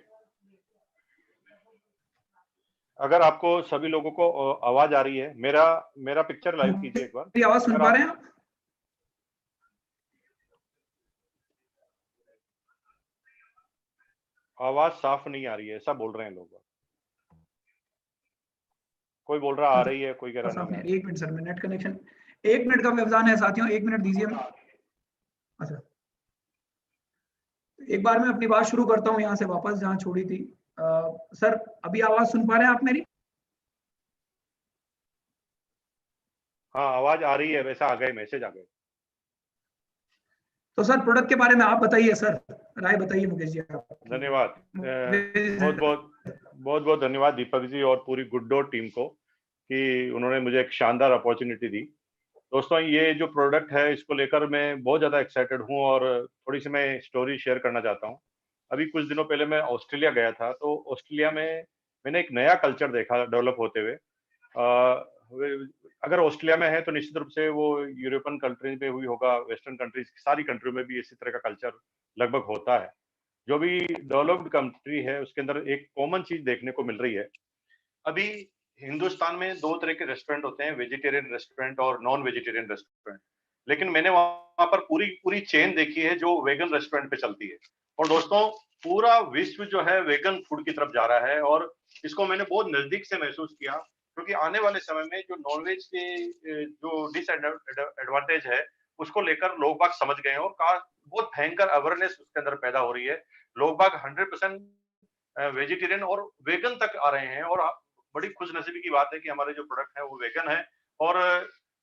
अगर आपको सभी लोगों को आवाज आ रही है, मेरा पिक्चर लाइव कीजिए एक बार। मेरी आवाज सुन अगर पा आप रहे हैं आप? आवाज साफ नहीं आ रही है, ऐसा बोल रहे हैं लोग। कोई बोल रहा आ रही है, कोई कह रहा साफ नहीं आ नहीं, रही। 1 मिनट सर, मैं नेट कनेक्शन, 1 मिनट का व्यवधान है साथियों, 1 मिनट दीजिए। अच्छा, एक बार मैं अपनी बात शुरू करता हूँ यहाँ से वापस जहाँ छोड़ी थी। सर, अभी आवाज सुन पा रहे हैं आप मेरी? हाँ, आवाज आ रही है, वैसा आ गए, मैसेज आ गए। तो सर प्रोडक्ट के बारे में आप बताइए सर, राय बताइए मुकेश जी आप। धन्यवाद, बहुत बहुत धन्यवाद दीपक जी और पूरी गुड्डो टीम को कि उन्होंने मुझे एक शानदार अपॉर्चुनिटी दी। दोस्तों, ये जो प्रोडक्ट है इसको लेकर मैं बहुत ज़्यादा एक्साइटेड हूँ, और थोड़ी सी मैं स्टोरी शेयर करना चाहता हूँ। अभी कुछ दिनों पहले मैं ऑस्ट्रेलिया गया था, तो ऑस्ट्रेलिया में मैंने एक नया कल्चर देखा डेवलप होते हुए। अगर ऑस्ट्रेलिया में है तो निश्चित रूप से वो यूरोपियन कंट्रीज में हुई होगा, वेस्टर्न कंट्रीज, सारी कंट्रियों में भी इसी तरह का कल्चर लगभग होता है। जो भी डेवलप्ड कंट्री है उसके अंदर एक कॉमन चीज देखने को मिल रही है अभी हिंदुस्तान में 2 तरह के रेस्टोरेंट होते हैं, वेजिटेरियन रेस्टोरेंट और नॉन वेजिटेरियन रेस्टोरेंट। लेकिन मैंने वहाँ पर पूरी चेन देखी है जो वेगन रेस्टोरेंट पे चलती है। और दोस्तों, पूरा विश्व जो है वेगन फूड की तरफ जा रहा है और इसको मैंने बहुत नज़दीक से महसूस किया, क्योंकि आने वाले समय में जो नॉन-वेज के जो डिसएडवांटेज है, उसको लेकर लोग बाग समझ गए हैं और बहुत भयंकर अवेयरनेस उसके अंदर पैदा हो रही है। लोग बाग 100% वेजिटेरियन और वेगन तक आ रहे हैं और बड़ी खुशनसीबी की बात है कि हमारे जो प्रोडक्ट है वो वेगन है और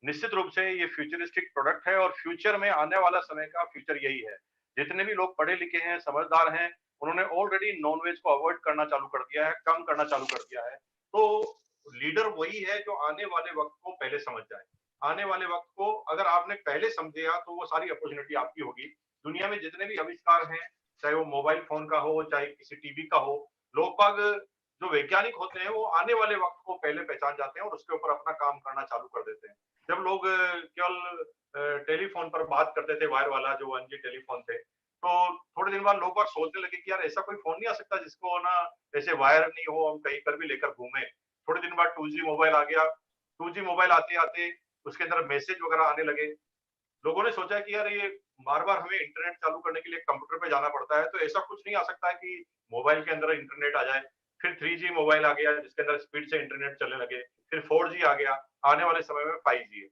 निश्चित रूप से ये फ्यूचरिस्टिक प्रोडक्ट है और फ्यूचर में आने वाला समय का फ्यूचर यही है। जितने भी लोग पढ़े लिखे हैं, समझदार हैं, उन्होंने ऑलरेडी नॉन-वेज को अवॉइड करना चालू कर दिया है, कम करना चालू कर दिया है। तो लीडर वही है जो आने वाले वक़्त को पहले समझ जाए। आने वाले वक़्त को अगर आपने पहले समझा तो वो सारी अपॉर्च्युनिटी आपकी होगी। दुनिया में जितने भी आविष्कार हैं, चाहे वो मोबाइल फ़ोन का हो, चाहे किसी टीवी का हो, लोग बाग जो वैज्ञानिक होते हैं वो आने वाले वक़्त को पहले पहचान जाते हैं और उसके ऊपर अपना काम करना चालू कर देते हैं। जब लोग केवल टेलीफ़ोन पर बात करते थे, वायर वाला जो 1G टेलीफ़ोन थे, तो थोड़े दिन बाद लोग बाग सोचने लगे कि यार ऐसा कोई फ़ोन नहीं आ सकता जिसको ना ऐसे वायर नहीं हो, हम कहीं पर भी लेकर घूमें। थोड़े दिन बाद 2G मोबाइल आ गया। 2G मोबाइल आते-आते उसके अंदर मैसेज वगैरह आने लगे। लोगों ने सोचा कि यार ये बार-बार हमें इंटरनेट चालू करने के लिए कंप्यूटर पे जाना पड़ता है, तो ऐसा कुछ नहीं आ सकता है कि मोबाइल के अंदर इंटरनेट आ जाए। फिर 3G मोबाइल आ गया जिसके अंदर स्पीड से इंटरनेट चलने लगे। फिर 4G आ गया, आने वाले समय में 5G है।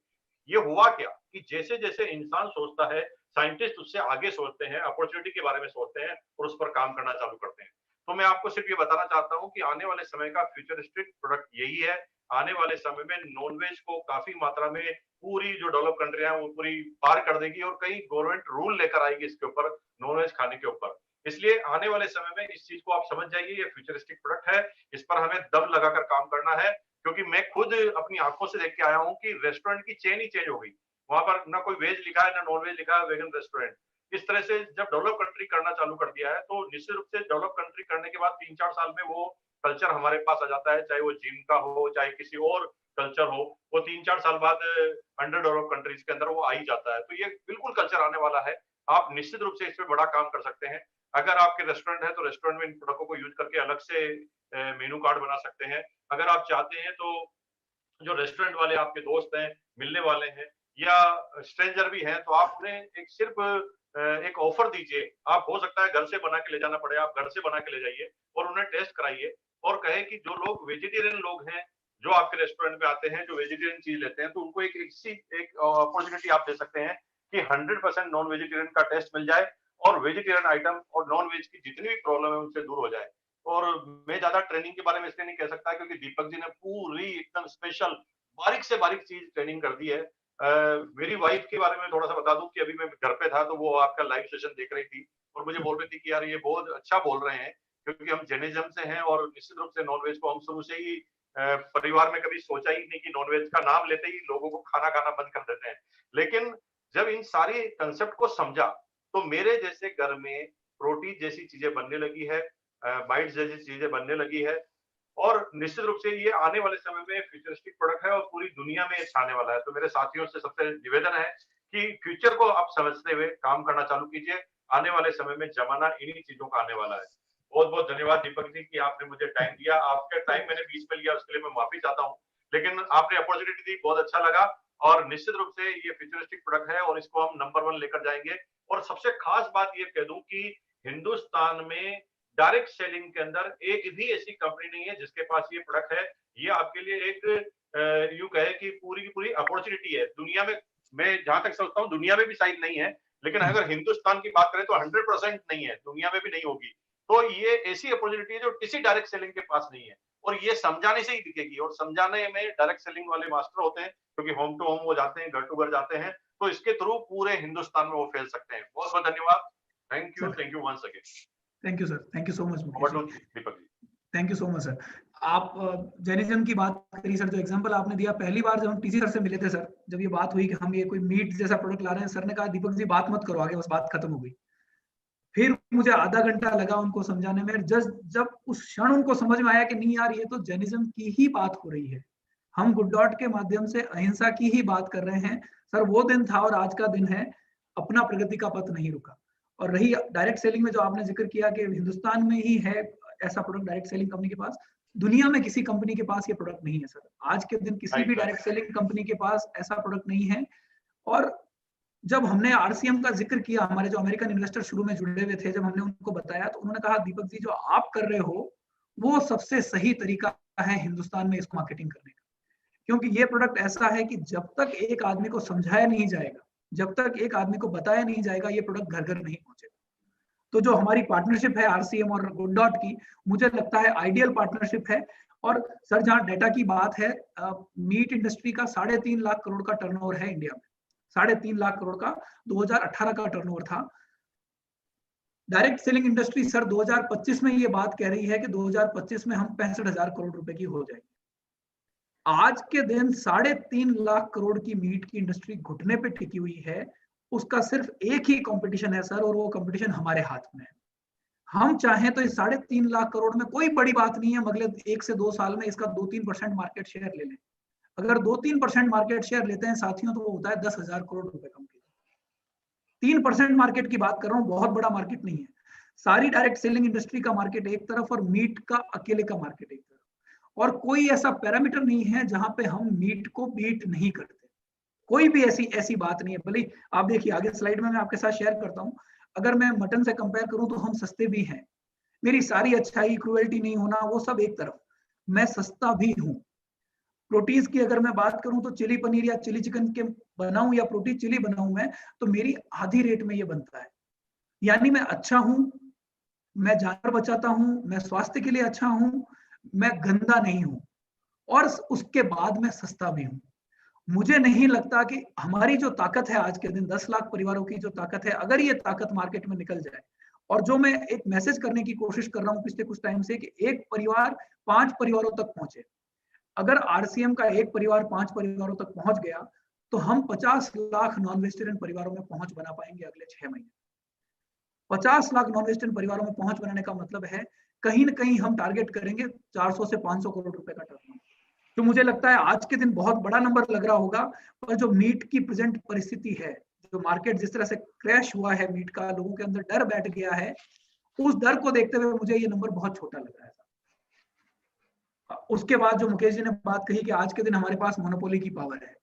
ये हुआ क्या कि जैसे-जैसे इंसान सोचता है, साइंटिस्ट उससे आगे सोचते हैं, अपॉर्च्युनिटी के बारे में सोचते हैं और उस पर काम करना चालू करते हैं। तो मैं आपको सिर्फ ये बताना चाहता हूँ कि आने वाले समय का फ्यूचरिस्टिक प्रोडक्ट यही है। आने वाले समय में नॉन-वेज को काफ़ी मात्रा में पूरी जो डेवलप कंट्रियाँ हैं वो पूरी पार कर देगी और कई गवर्नमेंट रूल लेकर आएगी इसके ऊपर, नॉन-वेज खाने के ऊपर। इसलिए आने वाले समय में इस चीज़ को आप समझ जाइए, ये फ्यूचरिस्टिक प्रोडक्ट है, इस पर हमें दम लगाकर काम करना है, क्योंकि मैं खुद अपनी आँखों से देख के आया हूँ कि रेस्टोरेंट की चेन ही चेंज हो गई। वहाँ पर ना कोई वेज लिखा है, ना नॉन-वेज लिखा है, वेगन रेस्टोरेंट। इस तरह से जब डेवलप कंट्री करना चालू कर दिया है, तो निश्चित रूप से डेवलप कंट्री करने के बाद 3-4 साल में वो कल्चर हमारे पास आ जाता है, चाहे वो जिम का हो, चाहे किसी और कल्चर हो, वो 3-4 साल बाद अंडर डेवलप्ड कंट्रीज के अंदर वो आ ही जाता है। तो ये बिल्कुल कल्चर आने वाला है। आप निश्चित रूप से इस पे बड़ा काम कर सकते हैं। अगर आपके रेस्टोरेंट है, तो रेस्टोरेंट में इन प्रोडक्टों को यूज़ करके अलग से मेनू कार्ड बना सकते हैं। अगर आप चाहते हैं तो जो रेस्टोरेंट वाले आपके दोस्त हैं, मिलने वाले हैं या स्ट्रेंजर भी हैं, तो आप उन्हें एक सिर्फ एक ऑफर दीजिए। आप हो सकता है घर से बना के ले जाना पड़े, आप घर से बना के ले जाइए और उन्हें टेस्ट कराइए और कहें कि जो लोग वेजिटेरियन लोग हैं, जो आपके रेस्टोरेंट में आते हैं, जो वेजिटेरियन चीज़ लेते हैं, तो उनको एक अपॉर्च्युनिटी आप दे सकते हैं कि 100% नॉन वेजिटेरियन का टेस्ट मिल जाए और वेजिटेरियन आइटम और नॉन वेज की जितनी भी प्रॉब्लम है, उनसे दूर हो जाए। और मैं ज़्यादा ट्रेनिंग के बारे में इसलिए नहीं कह सकता क्योंकि दीपक जी ने पूरी एकदम स्पेशल बारीक से बारीक चीज़ ट्रेनिंग कर दी है। मेरी वाइफ के बारे में थोड़ा-सा बता दूँ कि अभी मैं घर पे था, तो वो आपका लाइव सेशन देख रही थी और मुझे बोल रही थी कि यार ये बहुत अच्छा बोल रहे हैं, क्योंकि हम जैनिज़्म से हैं और निश्चित रूप से नॉन-वेज को हम शुरू से ही परिवार में कभी सोचा ही नहीं कि नॉन-वेज का नाम लेते ही लोगों को खाना खाना बंद कर देते हैं। लेकिन जब इन सारी कांसेप्ट को समझा, तो मेरे जैसे घर में रोटी जैसी चीज़ें बनने लगी है, बाइट्स जैसी चीज़ें बनने लगी है और निश्चित रूप से ये आने वाले समय में फ्यूचरिस्टिक प्रोडक्ट है और पूरी दुनिया में ये छाने वाला है। तो मेरे साथियों से सबसे निवेदन है कि फ्यूचर को आप समझते हुए काम करना चालू कीजिए। आने वाले समय में ज़माना इन्हीं चीज़ों का आने वाला है। बहुत-बहुत धन्यवाद दीपक जी कि आपने मुझे टाइम दिया। आपका टाइम मैंने बीच में लिया उसके लिए मैं माफ़ी चाहता हूँ। लेकिन आपने अपॉर्च्युनिटी दी, बहुत अच्छा लगा और निश्चित रूप से ये फ्यूचरिस्टिक प्रोडक्ट है और इसको हम नंबर 1 लेकर जाएँगे। और सबसे खास बात ये कह दूँ कि हिंदुस्तान में डायरेक्ट सेलिंग के अंदर एक भी ऐसी कंपनी नहीं है जिसके पास ये प्रोडक्ट है। ये आपके लिए एक यूँ कहें कि पूरी की पूरी अपॉर्च्युनिटी है। दुनिया में मैं जहाँ तक सोचता हूँ दुनिया में भी शायद नहीं है, लेकिन अगर हिंदुस्तान की बात करें तो 100% नहीं है, दुनिया में भी नहीं होगी। तो ये ऐसी अपॉर्च्युनिटी है जो किसी डायरेक्ट सेलिंग के पास नहीं है और ये समझाने से ही दिखेगी और समझाने में डायरेक्ट सेलिंग वाले मास्टर होते हैं, क्योंकि होम टू होम वो जाते हैं, घर टू घर जाते हैं, तो इसके थ्रू पूरे हिंदुस्तान में वो फैल सकते हैं। बहुत-बहुत धन्यवाद। Thank you once again. Thank you sir, thank you so much over Mukesh to ji. Deepak ji. Thank you so much sir. आप जैनिज्म की बात करी सर, जो एग्जांपल आपने दिया, पहली बार जब हम टीसी सर से मिले थे सर, जब ये बात हुई कि हम ये कोई मीट जैसा प्रोडक्ट ला रहे हैं, सर ने कहा दीपक जी बात मत करो आगे, बस बात खत्म हो गई। फिर मुझे आधा घंटा लगा उनको समझाने में, जब उस क्षण उनको समझ में आया कि नहीं यार ये तो जैनिज्म की ही बात हो रही है, हम गुड डॉट के माध्यम से अहिंसा की ही बात कर रहे हैं। सर वो दिन था और आज का दिन है, अपना प्रगति का पथ नहीं रुका। और रही डायरेक्ट सेलिंग में जो आपने जिक्र किया कि हिंदुस्तान में ही है ऐसा प्रोडक्ट डायरेक्ट सेलिंग कंपनी के पास, दुनिया में किसी कंपनी के पास ये प्रोडक्ट नहीं है सर। आज के दिन किसी भी Right, right. Direct selling company के पास ऐसा प्रोडक्ट नहीं है। और जब हमने आरसीएम का जिक्र किया, हमारे जो अमेरिकन इन्वेस्टर शुरू में जुड़े हुए थे, जब हमने उनको बताया तो उन्होंने कहा दीपक जी जो आप कर रहे हो वो सबसे सही तरीका है हिंदुस्तान में इसको मार्केटिंग करने का, क्योंकि ये प्रोडक्ट ऐसा है कि जब तक एक आदमी को समझाया नहीं जाएगा, जब तक एक आदमी को बताया नहीं जाएगा, ये प्रोडक्ट घर घर नहीं पहुंचेगा। तो जो हमारी पार्टनरशिप है आरसीएम और गुड डॉट की, मुझे लगता है आइडियल पार्टनरशिप है। और सर जहां डाटा की बात है, मीट इंडस्ट्री का 3.5 लाख करोड़ का टर्नओवर है इंडिया में, 3.5 लाख करोड़ का 2018 का टर्नओवर था। डायरेक्ट सेलिंग इंडस्ट्री सर 2025 में ये बात कह रही है कि 2025 में हम 65,000 करोड़ रुपए की हो जाएगी। आज के दिन 3.5 लाख करोड़ की मीट की इंडस्ट्री घुटने पे टिकी हुई है। उसका सिर्फ एक ही कंपटीशन है सर, और वो कंपटीशन हमारे हाथ में है। हम चाहें तो इस 3.5 लाख करोड़ में कोई बड़ी बात नहीं है, अगले 1 से 2 साल में इसका 2-3% मार्केट शेयर ले लें। अगर 2-3% मार्केट शेयर लेते हैं साथियों, तो वो होता है 10,000 करोड़ रुपए कंपनी। 3% मार्केट की बात कर रहा हूँ, बहुत बड़ा मार्केट नहीं है। सारी डायरेक्ट सेलिंग इंडस्ट्री का मार्केट एक तरफ और मीट का अकेले का मार्केट एक तरफ, और कोई ऐसा पैरामीटर नहीं है जहां पे हम मीट को बीट नहीं करते। कोई भी ऐसी बात नहीं है। भले आप देखिए आगे स्लाइड में मैं आपके साथ शेयर करता हूं, अगर मैं मटन से कंपेयर करूं तो हम सस्ते भी हैं। मेरी सारी अच्छाई, क्रुएल्टी नहीं होना, वो सब एक तरफ, मैं सस्ता भी हूं। प्रोटीज की अगर मैं बात करूं तो चिली पनीर या चिली चिकन के बनाऊं या प्रोटीन चिली बनाऊं मैं, तो मेरी आधी रेट में ये बनता है। यानी मैं अच्छा हूं, मैं जानवर बचाता हूं, मैं स्वास्थ्य के लिए अच्छा हूं, मैं गंदा नहीं हूं, और उसके बाद मैं सस्ता भी हूं। मुझे नहीं लगता कि हमारी जो ताकत है आज के दिन 10 लाख परिवारों की जो ताकत है, अगर ये ताकत मार्केट में निकल जाए, और जो मैं एक मैसेज करने की कोशिश कर रहा हूं पिछले कुछ टाइम से कि एक परिवार 5 परिवारों तक पहुंचे। अगर आरसीएम का एक परिवार 5 परिवारों तक पहुंच गया तो हम 50 लाख नॉन वेजिटेरियन परिवारों में पहुंच बना पाएंगे अगले 6 महीने। 50 लाख नॉन वेजिटेरियन परिवारों में पहुंच बनाने का मतलब है कहीं ना कहीं हम टारगेट करेंगे 400 से 500 करोड़ रुपए का टर्नओवर। तो मुझे लगता है आज के दिन बहुत बड़ा नंबर लग रहा होगा, पर जो मीट की प्रेजेंट परिस्थिति है, जो मार्केट जिस तरह से क्रैश हुआ है मीट का, लोगों के अंदर डर बैठ गया है, उस डर को देखते हुए मुझे ये नंबर बहुत छोटा लग रहा है। उसके बाद जो मुकेश जी ने बात कही कि आज के दिन हमारे पास मोनोपोली की पावर है,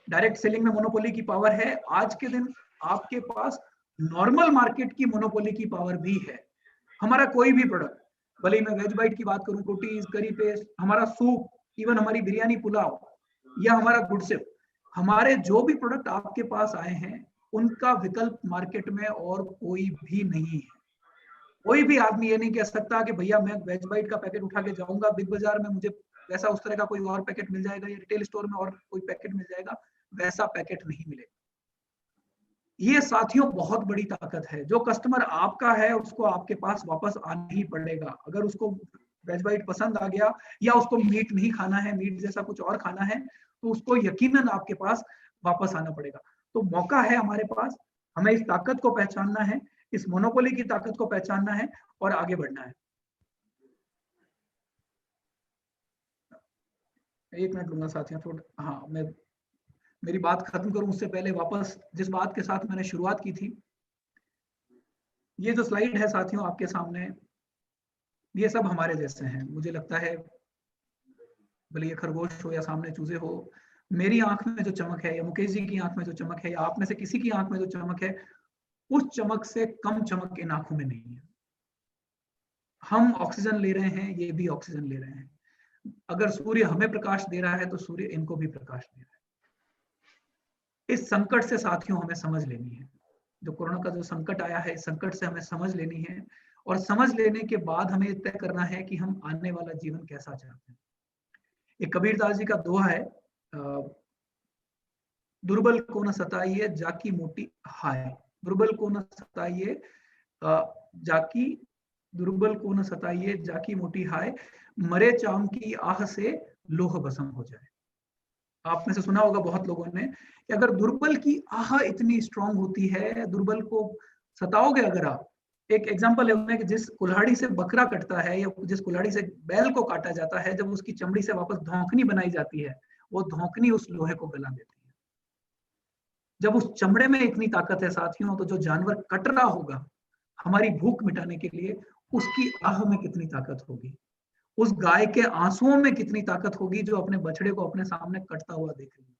डायरेक्ट सेलिंग में मोनोपोली की पावर है। आज के दिन आपके पास नॉर्मल मार्केट की मोनोपोली की पावर भी है। हमारा कोई भी प्रोडक्ट, भले मैं वेज बाइट की बात करूं, रोटीज, करी पेस्ट, हमारा सूप, इवन हमारी बिरयानी पुलाव या हमारा गुडसिप, हमारे जो भी प्रोडक्ट आपके पास आए हैं उनका विकल्प मार्केट में और कोई भी नहीं है। कोई भी आदमी ये नहीं कह सकता कि भैया मैं वेज बाइट का पैकेट उठा के जाऊंगा बिग बाजार में, मुझे वैसा उस तरह का कोई और पैकेट मिल जाएगा, या रिटेल स्टोर में और कोई पैकेट मिल जाएगा, वैसा पैकेट नहीं मिलेगा। ये साथियों बहुत बड़ी ताकत है। जो कस्टमर आपका है उसको आपके पास वापस आना ही पड़ेगा। अगर उसको वेज बाइट पसंद आ गया या उसको मीट नहीं खाना है, मीट जैसा कुछ और खाना है, तो उसको यकीनन आपके पास वापस आना पड़ेगा। तो मौका है हमारे पास, हमें इस ताकत को पहचानना है, इस मोनोपोली की ताकत को पहचानना है और आगे बढ़ना है। 1 मिनट लूंगा साथियों, थोड़ा हाँ, मैं मेरी बात खत्म करूं उससे पहले वापस जिस बात के साथ मैंने शुरुआत की थी, ये जो स्लाइड है साथियों आपके सामने, ये सब हमारे जैसे हैं। मुझे लगता है भले ये खरगोश हो या सामने चूजे हो, मेरी आंख में जो चमक है या मुकेश जी की आंख में जो चमक है या आप में से किसी की आंख में जो चमक है, उस चमक से कम चमक इन आंखों में नहीं है। हम ऑक्सीजन ले रहे हैं, ये भी ऑक्सीजन ले रहे हैं। अगर सूर्य हमें प्रकाश दे रहा है तो सूर्य इनको भी प्रकाश दे रहा है। इस संकट से साथियों हमें समझ लेनी है, जो कोरोना का जो संकट आया है, इस संकट से हमें समझ लेनी है, और समझ लेने के बाद हमें तय करना है कि हम आने वाला जीवन कैसा चाहते हैं। एक कबीरदास जी का दोहा है, दुर्बल को न सताइए जाकी मोटी हाय, दुर्बल को न सताइए जाकी, दुर्बल को न सताइए जाकी मोटी हाय, मरे चाम की आह से लोह भस्म हो जाए। आप में से सुना होगा बहुत लोगों ने कि अगर दुर्बल की आह इतनी स्ट्रांग होती है, दुर्बल को सताओगे अगर आप, एक एग्जांपल है कि जिस कुल्हाड़ी से बकरा कटता है या जिस कुल्हाड़ी से बैल को काटा जाता है, जब उसकी चमड़ी से वापस धौंकनी बनाई जाती है, वो धौंकनी उस लोहे को गला देती है। जब उस चमड़े में इतनी ताकत है साथियों, तो जो जानवर कट रहा होगा हमारी भूख मिटाने के लिए, उसकी आह में कितनी ताकत होगी। उस गाय के आंसुओं में कितनी ताकत होगी जो अपने बछड़े को अपने सामने कटता हुआ देख रही है।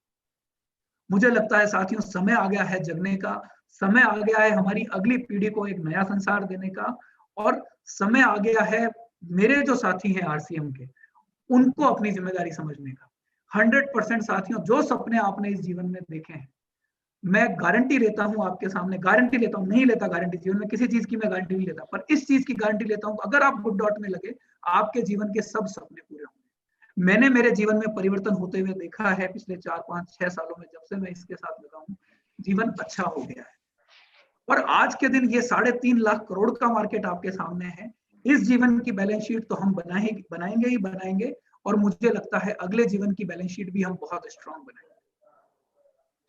मुझे लगता है साथियों, समय आ गया है जगने का, समय आ गया है हमारी अगली पीढ़ी को एक नया संसार देने का, और समय आ गया है मेरे जो साथी हैं आरसीएम के, उनको अपनी जिम्मेदारी समझने का। 100% साथियों, जो सपने आपने इस जीवन में देखे हैं, मैं गारंटी लेता हूं आपके सामने, गारंटी लेता हूं, नहीं लेता गारंटी जीवन में किसी चीज की, मैं गारंटी नहीं लेता, पर इस चीज की गारंटी लेता हूं, अगर आप गुड डॉट में लगे, आपके जीवन के सब सपने पूरे होंगे। मैंने मेरे जीवन में परिवर्तन होते हुए देखा है पिछले 4, 5, 6 सालों में, जब से मैं इसके साथ लगा हूं, जीवन अच्छा हो गया है। और आज के दिन ये 3.5 लाख करोड़ का मार्केट आपके सामने है। इस जीवन की बैलेंस शीट तो हम बनाएंगे ही बनाएंगे, और मुझे लगता है अगले जीवन की बैलेंस शीट भी हम बहुत स्ट्रांग बनाएंगे।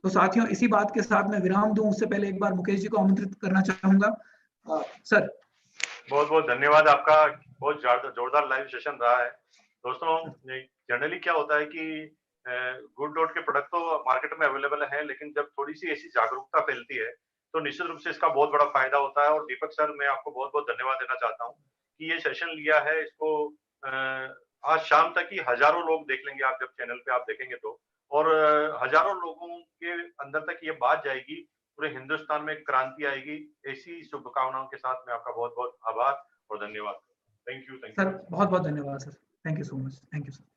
तो साथियों, इसी बात के साथ मैं विराम दूं, उससे पहले एक बार मुकेश जी को आमंत्रित करना चाहूंगा। सर, बहुत बहुत धन्यवाद आपका। बहुत जोरदार लाइव सेशन रहा है। दोस्तों, जनरली क्या होता है कि गुड डॉट के प्रोडक्ट तो मार्केट में अवेलेबल है, लेकिन जब थोड़ी सी ऐसी जागरूकता फैलती है तो निश्चित रूप से इसका बहुत बड़ा फायदा होता है। और दीपक सर, मैं आपको बहुत बहुत धन्यवाद देना चाहता हूँ कि ये सेशन लिया है। इसको आज शाम तक ही हजारों लोग देख लेंगे, आप जब चैनल पे आप देखेंगे तो, और हजारों लोगों के अंदर तक ये बात जाएगी, पूरे हिंदुस्तान में क्रांति आएगी। ऐसी शुभकामनाओं के साथ मैं आपका बहुत बहुत आभार और धन्यवाद। थैंक यू सर, बहुत बहुत धन्यवाद sir. Thank you so much. Thank you sir.